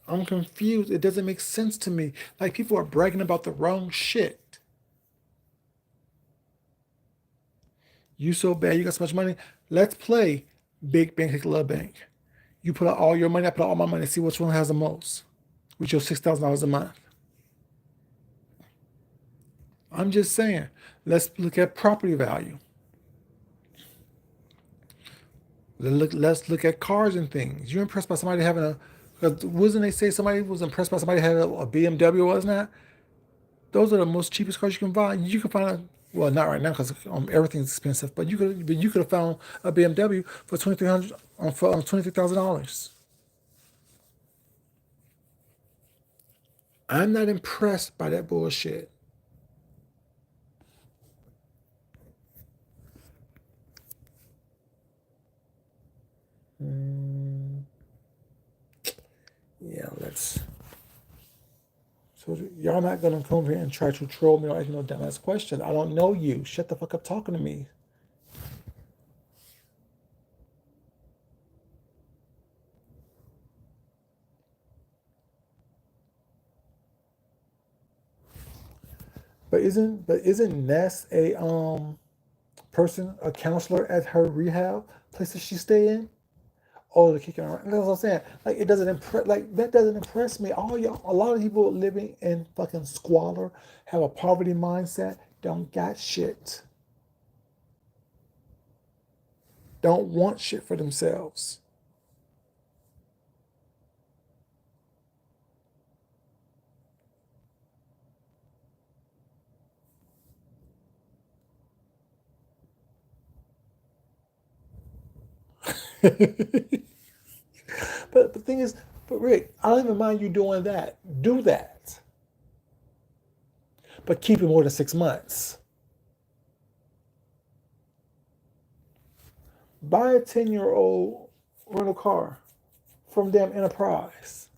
I'm confused. It doesn't make sense to me. Like people are bragging about the wrong shit. You so bad, you got so much money. Let's play Big Bank Take Love Bank. You put out all your money, I put out all my money, see which one has the most with your $6,000 a month. I'm just saying, let's look at property value. Let's look at cars and things. You're impressed by somebody having a, because wasn't they say somebody was impressed by somebody having a BMW, wasn't that? Those are the most cheapest cars you can buy. You can find a, well, not right now because everything's expensive, but you could have found a BMW for $23,000. I'm not impressed by that bullshit. Mm, yeah, let's. So y'all not gonna come here and try to troll me or ask me no dumbass question. I don't know you. Shut the fuck up talking to me. But isn't Ness a person, a counselor at her rehab place that she stay in? Oh, they're kicking around. That's what I'm saying. Like it doesn't impress. Like that doesn't impress me. All y'all, a lot of people living in fucking squalor, have a poverty mindset, don't got shit, don't want shit for themselves. But the thing is, but Rick, I don't even mind you doing that. Do that, but keep it more than 6 months. Buy a 10-year-old rental car from damn Enterprise.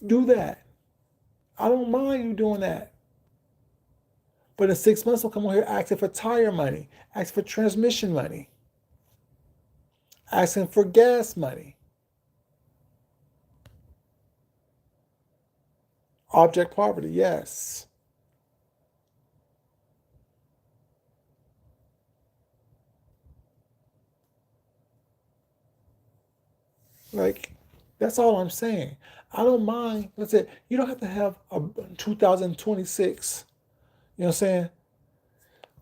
Do that. I don't mind you doing that. But in 6 months, I'll come on here asking for tire money, asking for transmission money, asking for gas money, object poverty. Yes. Like, that's all I'm saying. I don't mind. Let's say you don't have to have a 2026, you know what I'm saying,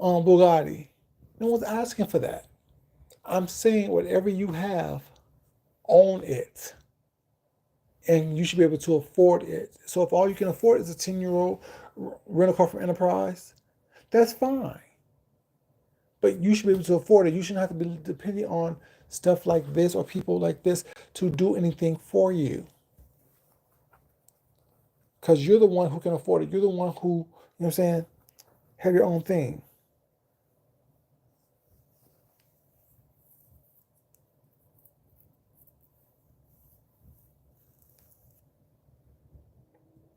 Bugatti. No one's asking for that. I'm saying whatever you have, own it. And you should be able to afford it. So if all you can afford is a 10-year-old rental car from Enterprise, that's fine. But you should be able to afford it. You shouldn't have to be depending on stuff like this or people like this to do anything for you. Because you're the one who can afford it. You're the one who, you know what I'm saying, have your own thing.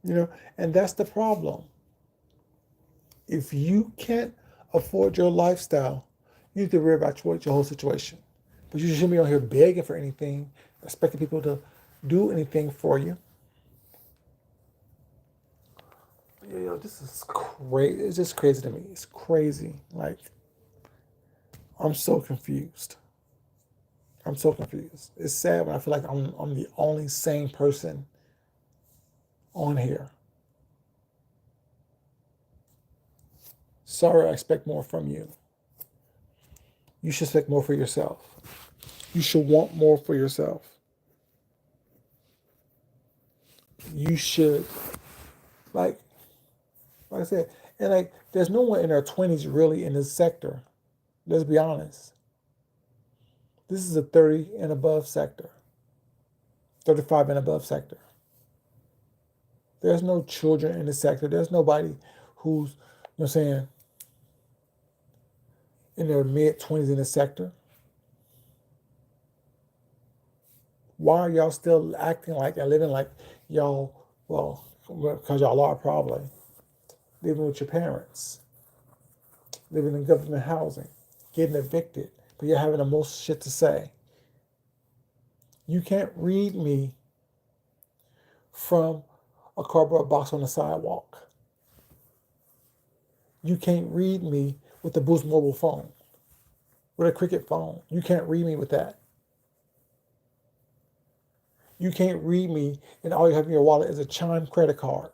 You know, and that's the problem. If you can't afford your lifestyle, you need to reevaluate your whole situation. But you shouldn't be on here begging for anything, expecting people to do anything for you. Yo, this is crazy. It's just crazy to me. It's crazy. Like, I'm so confused. I'm so confused. It's sad when I feel like I'm the only sane person on here. Sorry, I expect more from you. You should expect more for yourself. You should want more for yourself. You should, like, like I said, and like, there's no one in their 20s really in this sector. Let's be honest. This is a 30 and above sector, 35 and above sector. There's no children in the sector. There's nobody who's, you know what I'm saying, in their mid 20s in the sector. Why are y'all still acting like and living like y'all, well, because y'all are probably living with your parents, living in government housing, getting evicted, but you're having the most shit to say. You can't read me from a cardboard box on the sidewalk. You can't read me with the Boost mobile phone, with a Cricket phone. You can't read me with that. You can't read me, and all you have in your wallet is a Chime credit card.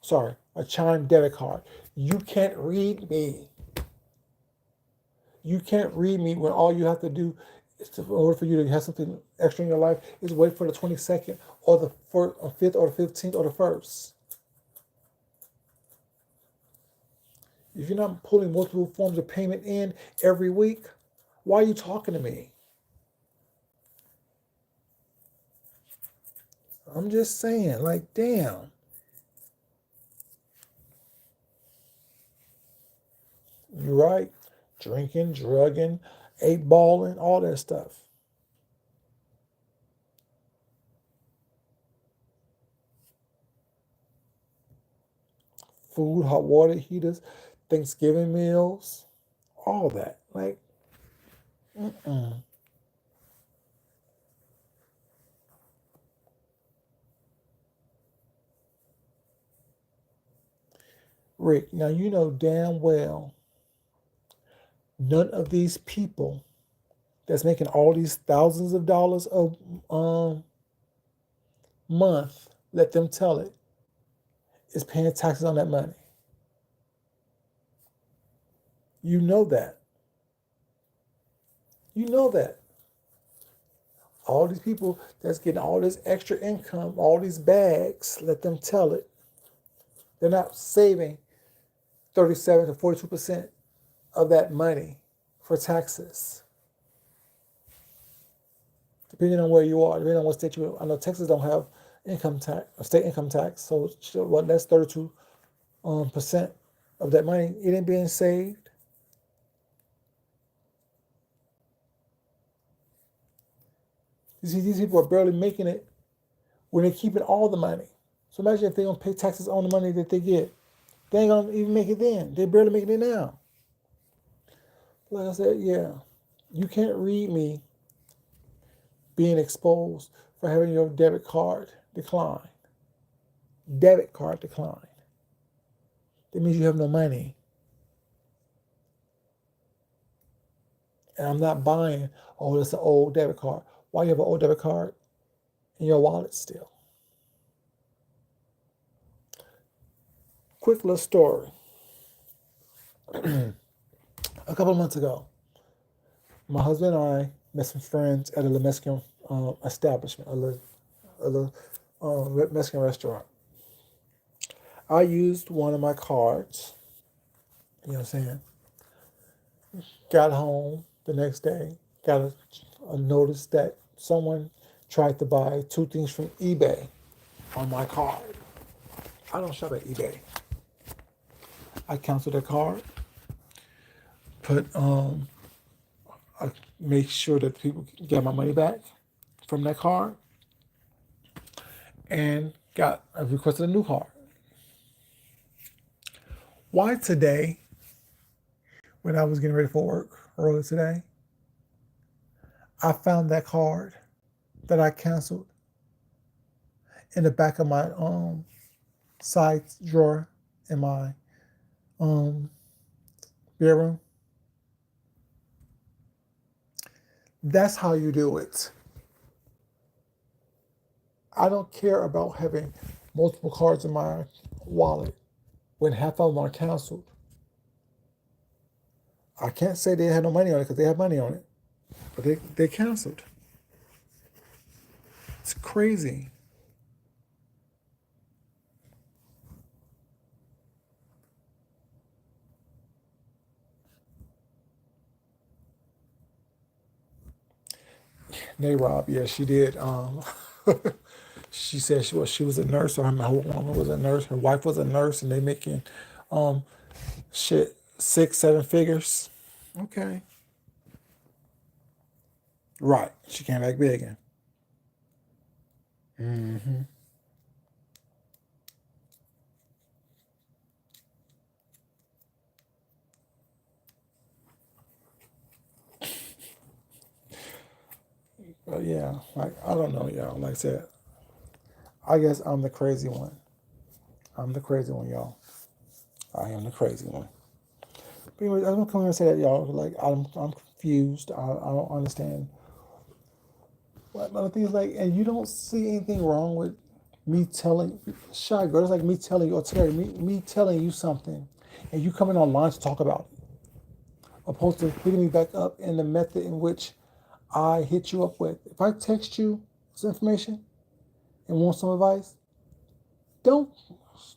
Sorry, a Chime debit card. You can't read me. You can't read me when all you have to do is in order for you to have something extra in your life is wait for the 22nd or the 4th or 5th or the 15th or the 1st. If you're not pulling multiple forms of payment in every week, why are you talking to me? I'm just saying, like, damn. You're right. Drinking, drugging, eight balling, all that stuff. Food, hot water heaters, Thanksgiving meals, all that. Like, mm-mm. Rick, now you know damn well none of these people that's making all these thousands of dollars a month, let them tell it, is paying taxes on that money. You know that. You know that. All these people that's getting all this extra income, all these bags, let them tell it. They're not saving 37 to 42% of that money for taxes. Depending on where you are, depending on what state you are. I know Texas don't have income tax, state income tax, so that's 32% of that money. It ain't being saved. You see, these people are barely making it when they're keeping all the money. So imagine if they're gonna pay taxes on the money that they get. They ain't gonna even make it then. They're barely making it now. Like I said, yeah, you can't read me being exposed for having your debit card decline. Debit card decline. That means you have no money. And I'm not buying, oh, that's an old debit card. Why you have an old debit card in your wallet still? Quick little story. A couple of months ago, my husband and I met some friends at a Mexican establishment, a Mexican restaurant. I used one of my cards, you know what I'm saying? Got home the next day, got a notice that someone tried to buy two things from eBay on my card. I don't shop at eBay. I canceled the card, put I make sure that people get my money back from that card, and I requested a new card. Why today, when I was getting ready for work earlier today, I found that card that I canceled in the back of my side drawer in my um bedroom. That's how you do it. I don't care about having multiple cards in my wallet when half of them are canceled. I can't say they had no money on it because they have money on it, but they canceled. It's crazy. Rob, yeah, she did. She said she was a nurse, or her woman was a nurse, her wife was a nurse, and they making um shit 6, 7 figures. Okay, right. She came back begging. Mm-hmm. But yeah, like I don't know, y'all. Like I said, I guess I'm the crazy one. I'm the crazy one, y'all. I am the crazy one. But anyways, I'm gonna come here and say that, y'all. Like I'm confused. I don't understand But the thing is like, and you don't see anything wrong with me telling, shy girl, it's like me telling you, or Terry, me telling you something, and you coming online to talk about it, opposed to hitting me back up in the method in which I hit you up with. If I text you some information and want some advice, don't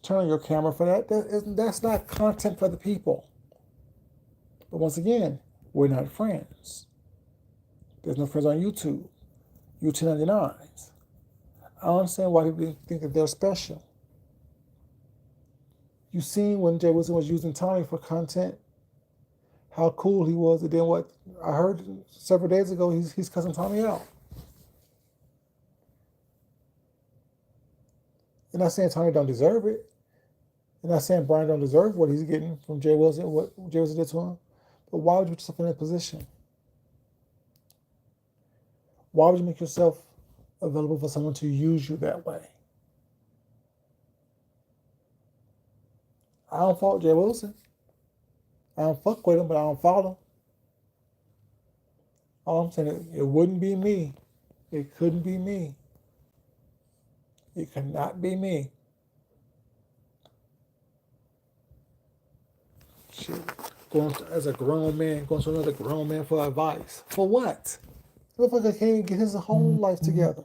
turn on your camera for that. That's not content for the people. But once again, we're not friends. There's no friends on YouTube. You 1099s. I don't understand why people think that they're special. You seen when Jay Wilson was using Tommy for content, how cool he was, and then what I heard several days ago, he's cussing Tommy out. I'm not saying Tommy don't deserve it. I'm not saying Brian don't deserve what he's getting from Jay Wilson, what Jay Wilson did to him. But why would you put yourself in that position? Why would you make yourself available for someone to use you that way? I don't fault Jay Wilson. I don't fuck with him, but I don't follow him. All I'm saying, it wouldn't be me. It couldn't be me. It could not be me. Shit. Going as a grown man, going to another grown man for advice. For what? The motherfucker can't get his whole life together.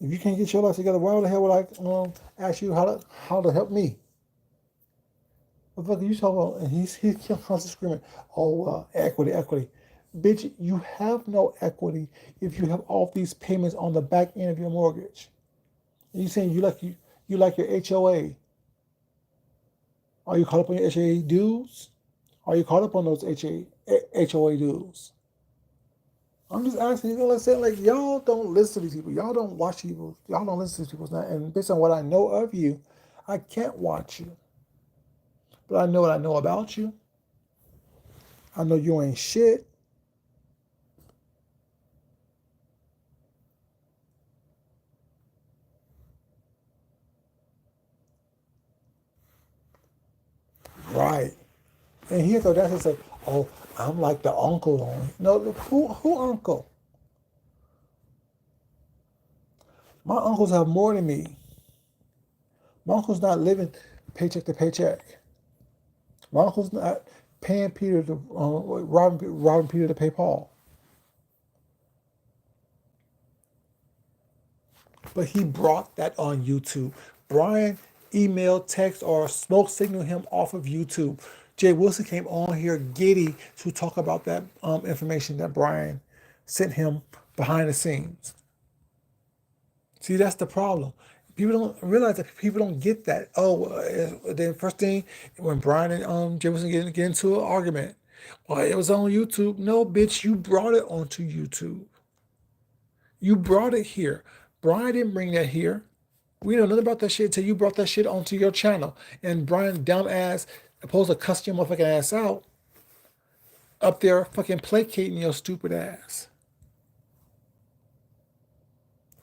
If you can't get your life together, why the hell would I ask you how to help me? Motherfucker, you talk about, and he's constantly screaming, oh, equity. Bitch, you have no equity if you have all these payments on the back end of your mortgage. And you saying you like your HOA. Are you caught up on your HOA dues? Are you caught up on those HOA dues? I'm just asking you, let's say, like, y'all don't listen to these people. Y'all don't watch people. Y'all don't listen to these people. And based on what I know of you, I can't watch you. But I know what I know about you. I know you ain't shit. Right. And he thought that's and say, oh, I'm like the uncle on it. No, who uncle? My uncles have more than me. My uncle's not living paycheck to paycheck. My uncle's not paying Peter to robbing Peter to pay Paul. But he brought that on YouTube. Brian emailed, text, or smoke signaled him off of YouTube. Jay Wilson came on here giddy to talk about that information that Brian sent him behind the scenes. See, that's the problem. People don't realize that people don't get that. Oh, the first thing when Brian and Jay Wilson get into an argument, well, it was on YouTube. No, bitch, you brought it onto YouTube. You brought it here. Brian didn't bring that here. We know nothing about that shit until you brought that shit onto your channel. And Brian, dumb ass, opposed to cuss your motherfucking ass out, up there fucking placating your stupid ass.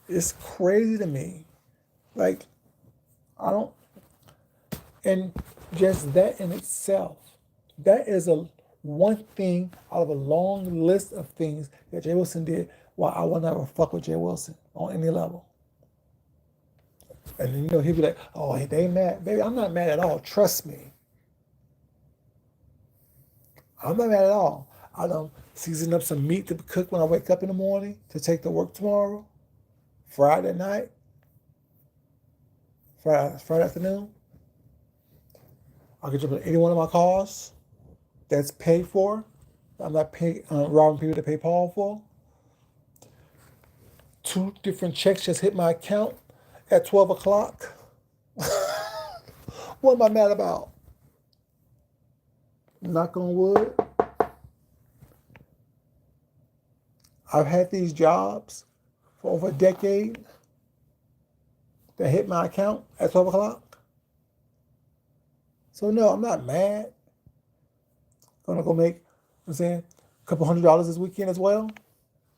It's crazy to me. Like, I don't, and just that in itself, that is one thing out of a long list of things that Jay Wilson did why I will never fuck with Jay Wilson on any level. And then, he'd be like, oh, they mad. Baby, I'm not mad at all. Trust me. I'm not mad at all. I don't season up some meat to cook when I wake up in the morning to take to work tomorrow. Friday night. Friday afternoon. I can jump in any one of my cars that's paid for. I'm not robbing people to pay Paul for. 2 different checks just hit my account at 12 o'clock. What am I mad about? Knock on wood. I've had these jobs for over a decade that hit my account at 12 o'clock. So no, I'm not mad. Gonna go make, I'm saying, a couple $100 this weekend as well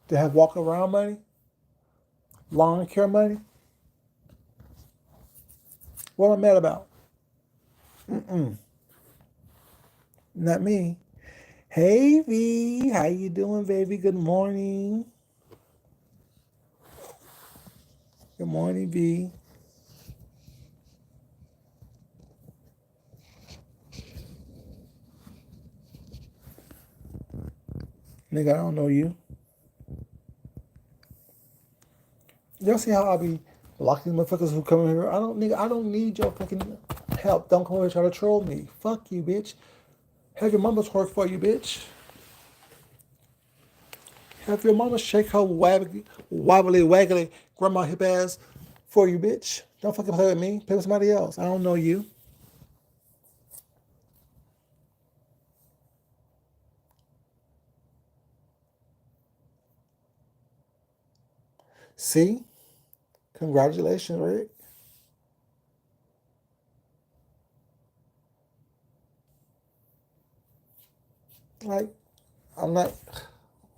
to have walk around money, lawn care money. What am I mad about? Not me. Hey V, how you doing, baby? Good morning. Good morning, V. Nigga, I don't know you. Y'all see how I be blocking motherfuckers who come in here? I don't need your fucking help. Don't come over here try to troll me. Fuck you, bitch. Have your mama twerk for you, bitch. Have your mama shake her wobbly, waggly, grandma hip ass for you, bitch. Don't fucking play with me. Play with somebody else. I don't know you. See? Congratulations, Rick. Like, I'm not,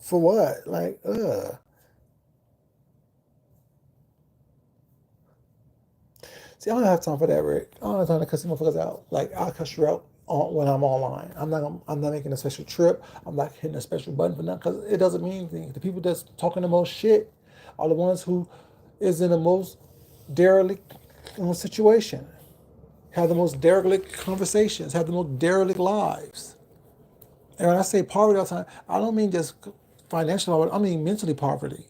for what? Like, ugh. See, I don't have time for that, Rick. I don't have time to cuss motherfuckers out. Like, I'll cuss you out when I'm online. I'm not making a special trip. I'm not hitting a special button for nothing because it doesn't mean anything. The people that's talking the most shit are the ones who is in the most derelict situation, have the most derelict conversations, have the most derelict lives. And when I say poverty all the time, I don't mean just financial poverty. I mean mentally poverty,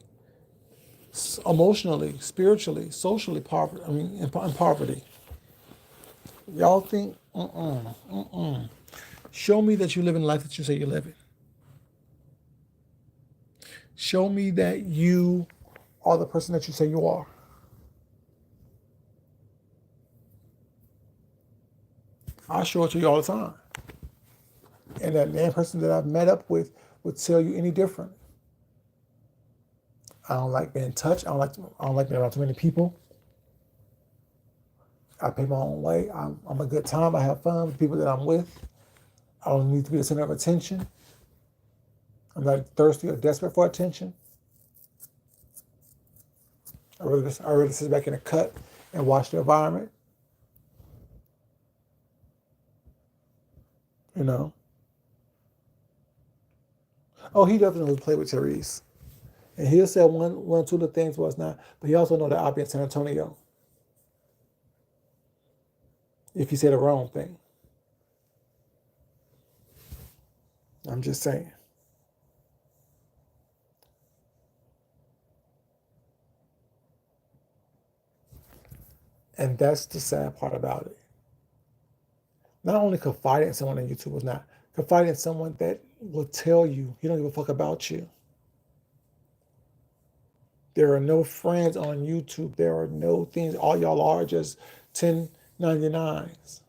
emotionally, spiritually, socially poverty. I mean, in poverty. Y'all think, show me that you live in the life that you say you're living. Show me that you are the person that you say you are. I show it to you all the time. And that man person that I've met up with would tell you any different. I don't like being touched. I don't like being around too many people. I pay my own way. I'm a good time. I have fun with the people that I'm with. I don't need to be the center of attention. I'm not thirsty or desperate for attention. I rather sit back in a cut and watch the environment. You know. Oh, he definitely played with Therese. And he'll say one, two of the things was not, but he also know that I'll be in San Antonio if he said the wrong thing. I'm just saying. And that's the sad part about it. Not only confiding in someone on YouTube was not, confiding in someone that will tell you he don't give a fuck about you. There are no friends on YouTube. There are no things. All y'all are just 1099s.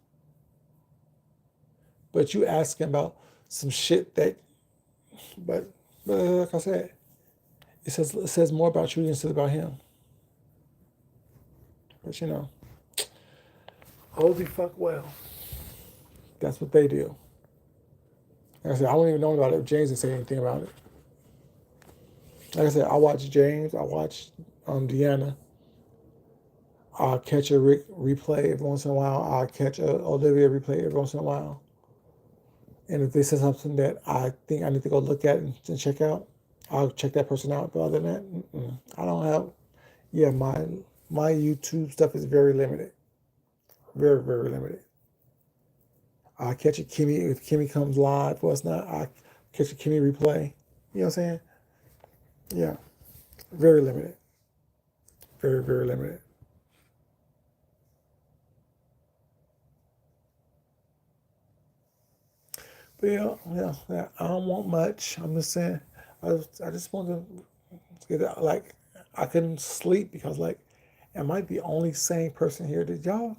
But you asking about some shit that, but, but like I said, it says more about you than it says about him. But you know, holy fuck well. That's what they do. Like I said, I wouldn't even know about it if James didn't say anything about it. Like I said, I watch James, I watch Deanna. I'll catch a Rick replay every once in a while. I'll catch a Olivia replay every once in a while. And if they say something that I think I need to go look at and check out, I'll check that person out. But other than that, I don't have. Yeah, my YouTube stuff is very limited, very very limited. I catch a Kimmy if Kimmy comes live. What's not? I catch a Kimmy replay. You know what I'm saying? Yeah, very limited, very very limited. But yeah. I don't want much. I'm just saying. I just want to get out. Like I couldn't sleep because like, am I the only sane person here? Did y'all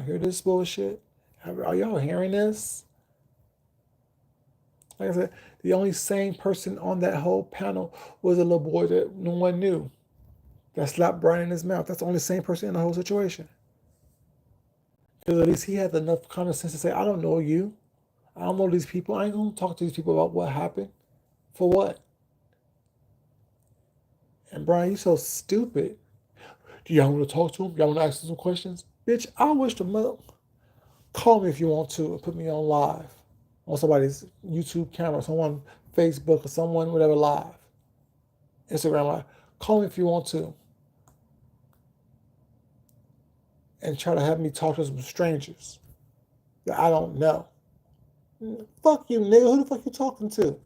hear this bullshit? Are y'all hearing this? Like I said, the only sane person on that whole panel was a little boy that no one knew that slapped Brian in his mouth. That's the only sane person in the whole situation. Because at least he had enough common sense to say, I don't know you. I don't know these people. I ain't gonna talk to these people about what happened. For what? And Brian, you so stupid. Do y'all want to talk to him? Y'all want to ask him some questions? Bitch, I wish the mother call me if you want to and put me on live. on somebody's YouTube camera, someone Facebook or someone whatever live, Instagram live. Call me if you want to, and try to have me talk to some strangers that I don't know. Fuck you, nigga. Who the fuck you talking to?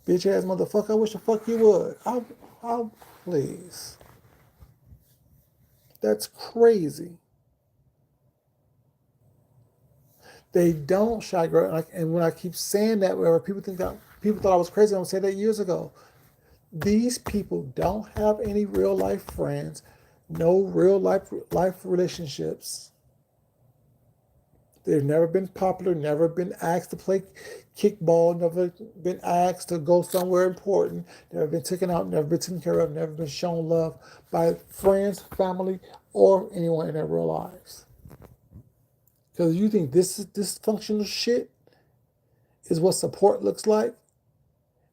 Bitch ass motherfucker. I wish the fuck you would. I'll please. That's crazy. They don't, Shy Girl. And when I keep saying that, wherever people think that people thought I was crazy, I said that years ago. These people don't have any real life friends, no real life relationships. They've never been popular, never been asked to play kickball, never been asked to go somewhere important, never been taken out, never been taken care of, never been shown love by friends, family, or anyone in their real lives. Because you think this dysfunctional shit is what support looks like?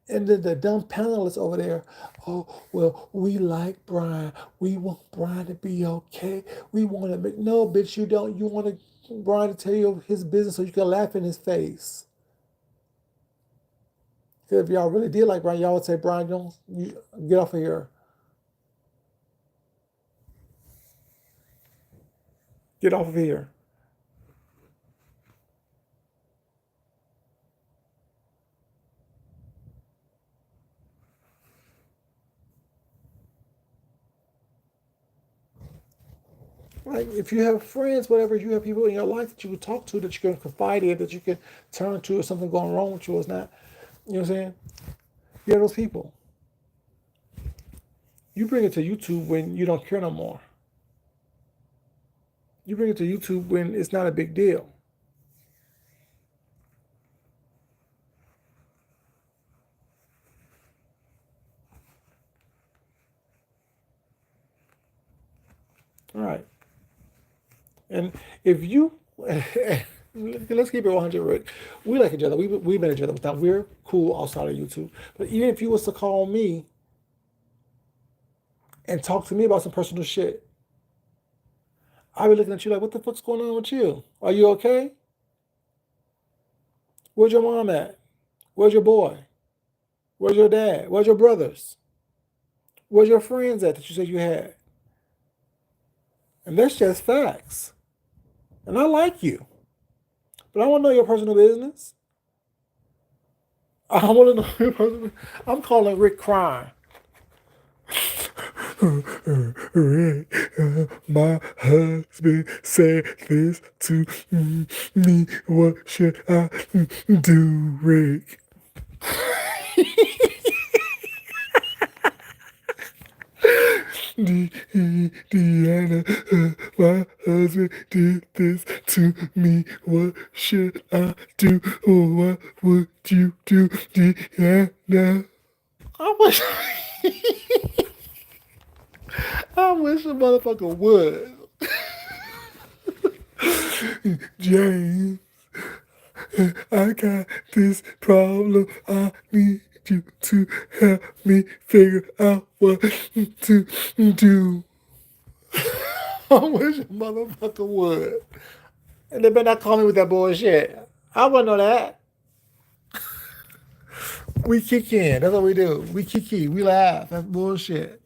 And then the dumb panelists over there, oh, well, we like Brian. We want Brian to be okay. We want to make, no, bitch, you don't. You want Brian to tell you his business so you can laugh in his face. Because if y'all really did like Brian, y'all would say, Brian, don't, you, get off of here. Get off of here. Like, if you have friends, whatever, you have people in your life that you can talk to, that you can confide in, that you can turn to if something going wrong with you or it's not, you know what I'm saying? You have those people. You bring it to YouTube when you don't care no more. You bring it to YouTube when it's not a big deal. All right. And if you, let's keep it 100, Rick. We like each other. We've been each other. Now, we're cool outside of YouTube. But even if you was to call me and talk to me about some personal shit, I'd be looking at you like, what the fuck's going on with you? Are you okay? Where's your mom at? Where's your boy? Where's your dad? Where's your brothers? Where's your friends at that you said you had? And that's just facts. And I like you. But I want to know your personal business. I want to know your personal. I'm calling Rick crying. Rick, my husband said this to me. What should I do, Rick? Deanna, my husband did this to me. What should I do? Or what would you do, Deanna? I wish, I wish a motherfucker would. James, I got this problem. I need you to help me figure out what to do. I wish a motherfucker would. And they better not call me with that bullshit. I wouldn't know that. We kick in. That's what we do. We kiki. We laugh. That's bullshit.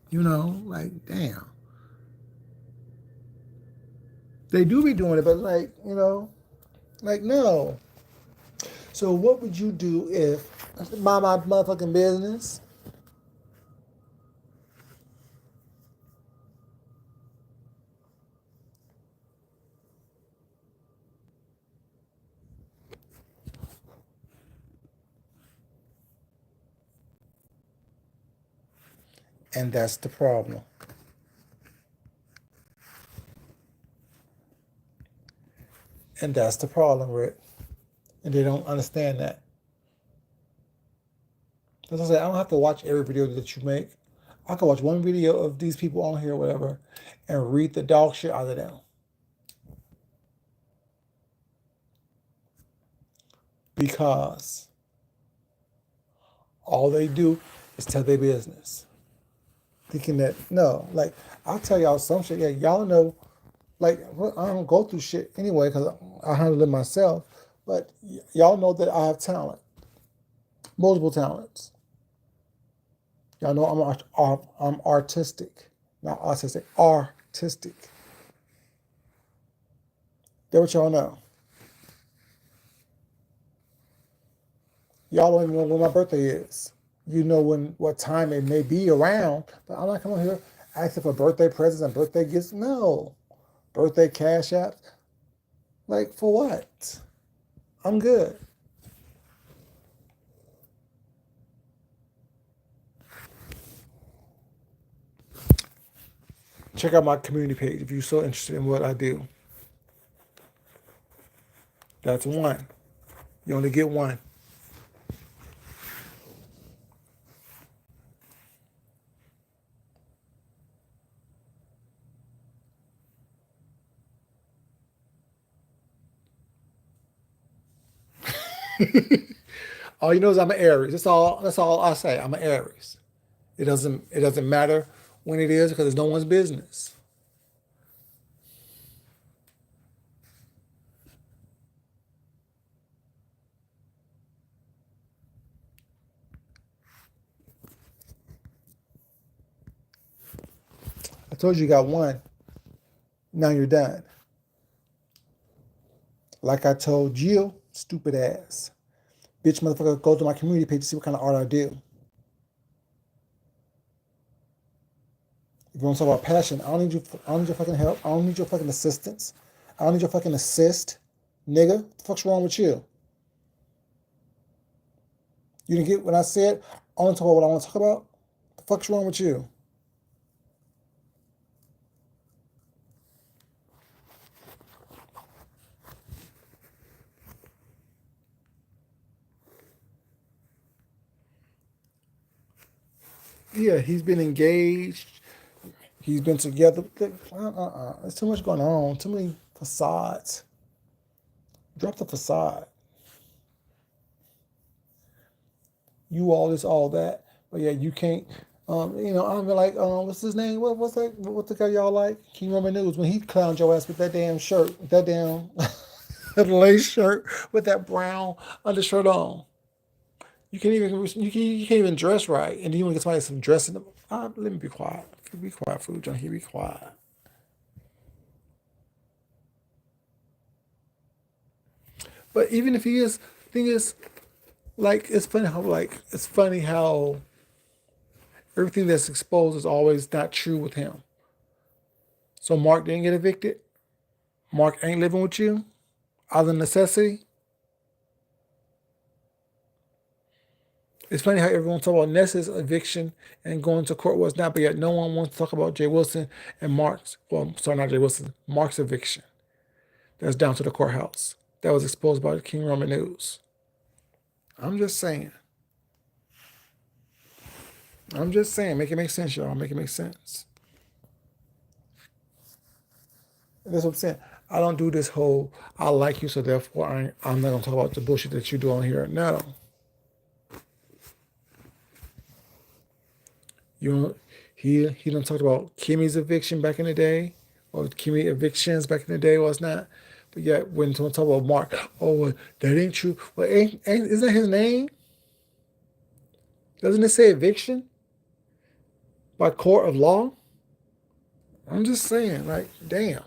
You know, like, damn. They do be doing it, but like, you know, like, no. So what would you do if mind my motherfucking business? And that's the problem. And that's the problem, Rick. And they don't understand that. As I said, I don't have to watch every video that you make. I can watch one video of these people on here, or whatever, and read the dog shit out of them. Because all they do It's tell their business. Thinking that, no, like, I'll tell y'all some shit. Yeah, y'all know, like, well, I don't go through shit anyway because I handle it myself. But y'all know that I have talent, multiple talents. Y'all know I'm artistic, not autistic, artistic. That what y'all know. Y'all don't even know when my birthday is. You know what time it may be around, but I'm not coming here asking for birthday presents and birthday gifts. No. Birthday cash apps. Like, for what? I'm good. Check out my community page if you're so interested in what I do. That's one. You only get one. All you know is I'm an Aries. That's all I say. I'm an Aries. It doesn't matter when it is because it's no one's business. I told you got one. Now you're done. Like I told you, stupid ass. Bitch motherfucker, go to my community page to see what kind of art I do. If you want to talk about passion, I don't need your fucking help. I don't need your fucking assistance. I don't need your fucking assist. Nigga, what the fuck's wrong with you? You didn't get what I said? I want to talk about what I want to talk about? What the fuck's wrong with you? Yeah, he's been engaged. He's been together. There's too much going on. Too many facades. Drop the facade. You all this, all that. But yeah, you can't. I'm like, what's his name? What's that? What the guy y'all like? King Roman News when he clowned your ass with that damn shirt, with that damn lace shirt with that brown undershirt on. You can't even dress right, and then you want to get somebody some dressing. Let me be quiet. Be quiet, food junkie. Be quiet. But even if he is, thing is, like it's funny how everything that's exposed is always not true with him. So Mark didn't get evicted. Mark ain't living with you out of necessity. It's funny how everyone talk about Ness's eviction and going to court was not, but yet no one wants to talk about Jay Wilson and Mark's. Well, sorry, not Jay Wilson. Mark's eviction. That's down to the courthouse. That was exposed by the King Roman News. I'm just saying. I'm just saying. Make it make sense, y'all. Make it make sense. That's what I'm saying. I don't do this whole I like you, so therefore I'm not gonna talk about the bullshit that you do on here. No. You know, he done talked about Kimmy's eviction back in the day, or Kimmy evictions back in the day, was not. But yet when someone talk about Mark, oh well, that ain't true. Well, isn't that his name? Doesn't it say eviction by court of law? I'm just saying, like, damn.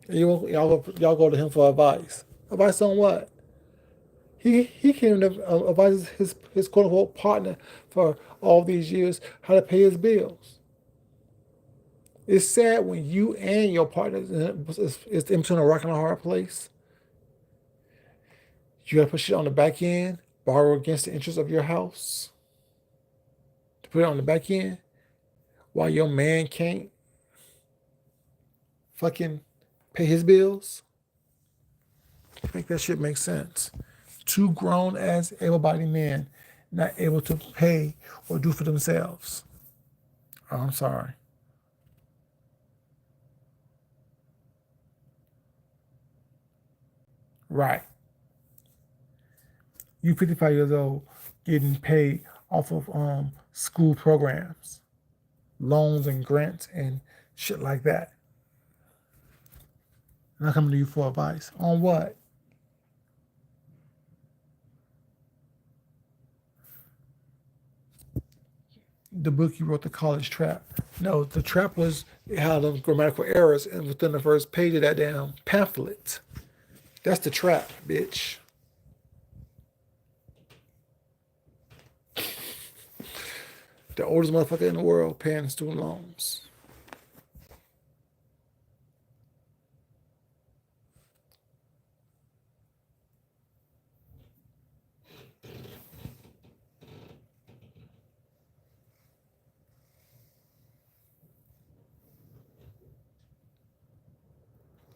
Y'all go to him for advice. Advice on what? He can't even advise his quote unquote partner for all these years how to pay his bills. It's sad when you and your partner is in between a rock and a hard place. You gotta put shit on the back end, borrow against the interest of your house to put it on the back end while your man can't fucking pay his bills. I think that shit makes sense. Two grown as able-bodied men not able to pay or do for themselves. I'm sorry. Right. You 55 years old getting paid off of school programs, loans and grants and shit like that. And I come to you for advice on what? The book you wrote, The College Trap. No, the trap was it had those grammatical errors and within the first page of that damn pamphlet. That's the trap, bitch. The oldest motherfucker in the world paying student loans.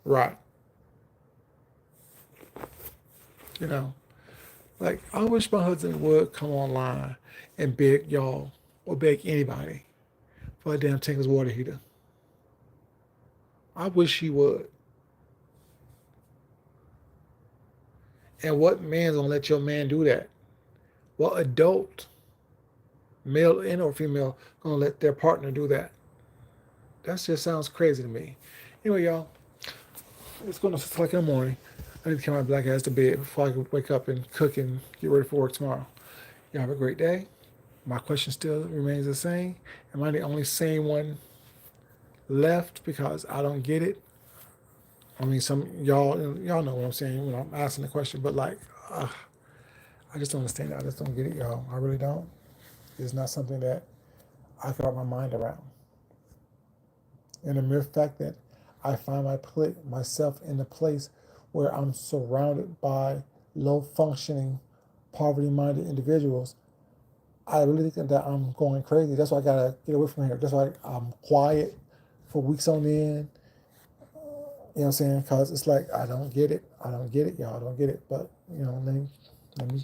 Right. You know, like I wish my husband would come online and beg y'all or beg anybody for a damn tankless water heater. I wish he would. And what man's gonna let your man do that? What adult, male and or female, gonna let their partner do that? That just sounds crazy to me. Anyway, y'all, it's gonna 6 o'clock in the morning. I need to get my black ass to bed before I can wake up and cook and get ready for work tomorrow. Y'all have a great day. My question still remains the same. Am I the only sane one left because I don't get it? I mean, some y'all know what I'm saying when I'm asking the question, but like, I just don't understand it. I just don't get it, y'all. I really don't. It's not something that I can wrap my mind around. And the mere fact that I find myself in a place where I'm surrounded by low functioning, poverty minded individuals, I really think that I'm going crazy. That's why I gotta get away from here. That's why I'm quiet for weeks on end. You know what I'm saying? Because it's like, I don't get it. I don't get it, y'all. I don't get it. But, let me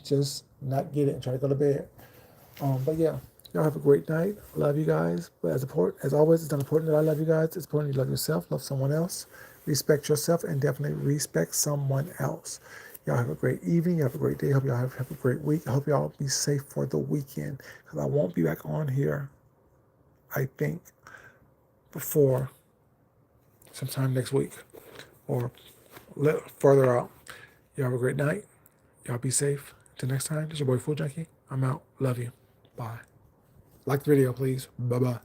just not get it and try to go to bed. But yeah, y'all have a great night. Love you guys. But as always, it's not important that I love you guys. It's important you love yourself, love someone else, respect yourself, and definitely respect someone else. Y'all have a great evening. You have a great day. Hope y'all have a great week. I hope y'all be safe for the weekend because I won't be back on here, I think, before sometime next week or further out. Y'all have a great night. Y'all be safe. Till next time, this is your boy Food Junkie. I'm out. Love you. Bye. Like the video, please. Bye bye.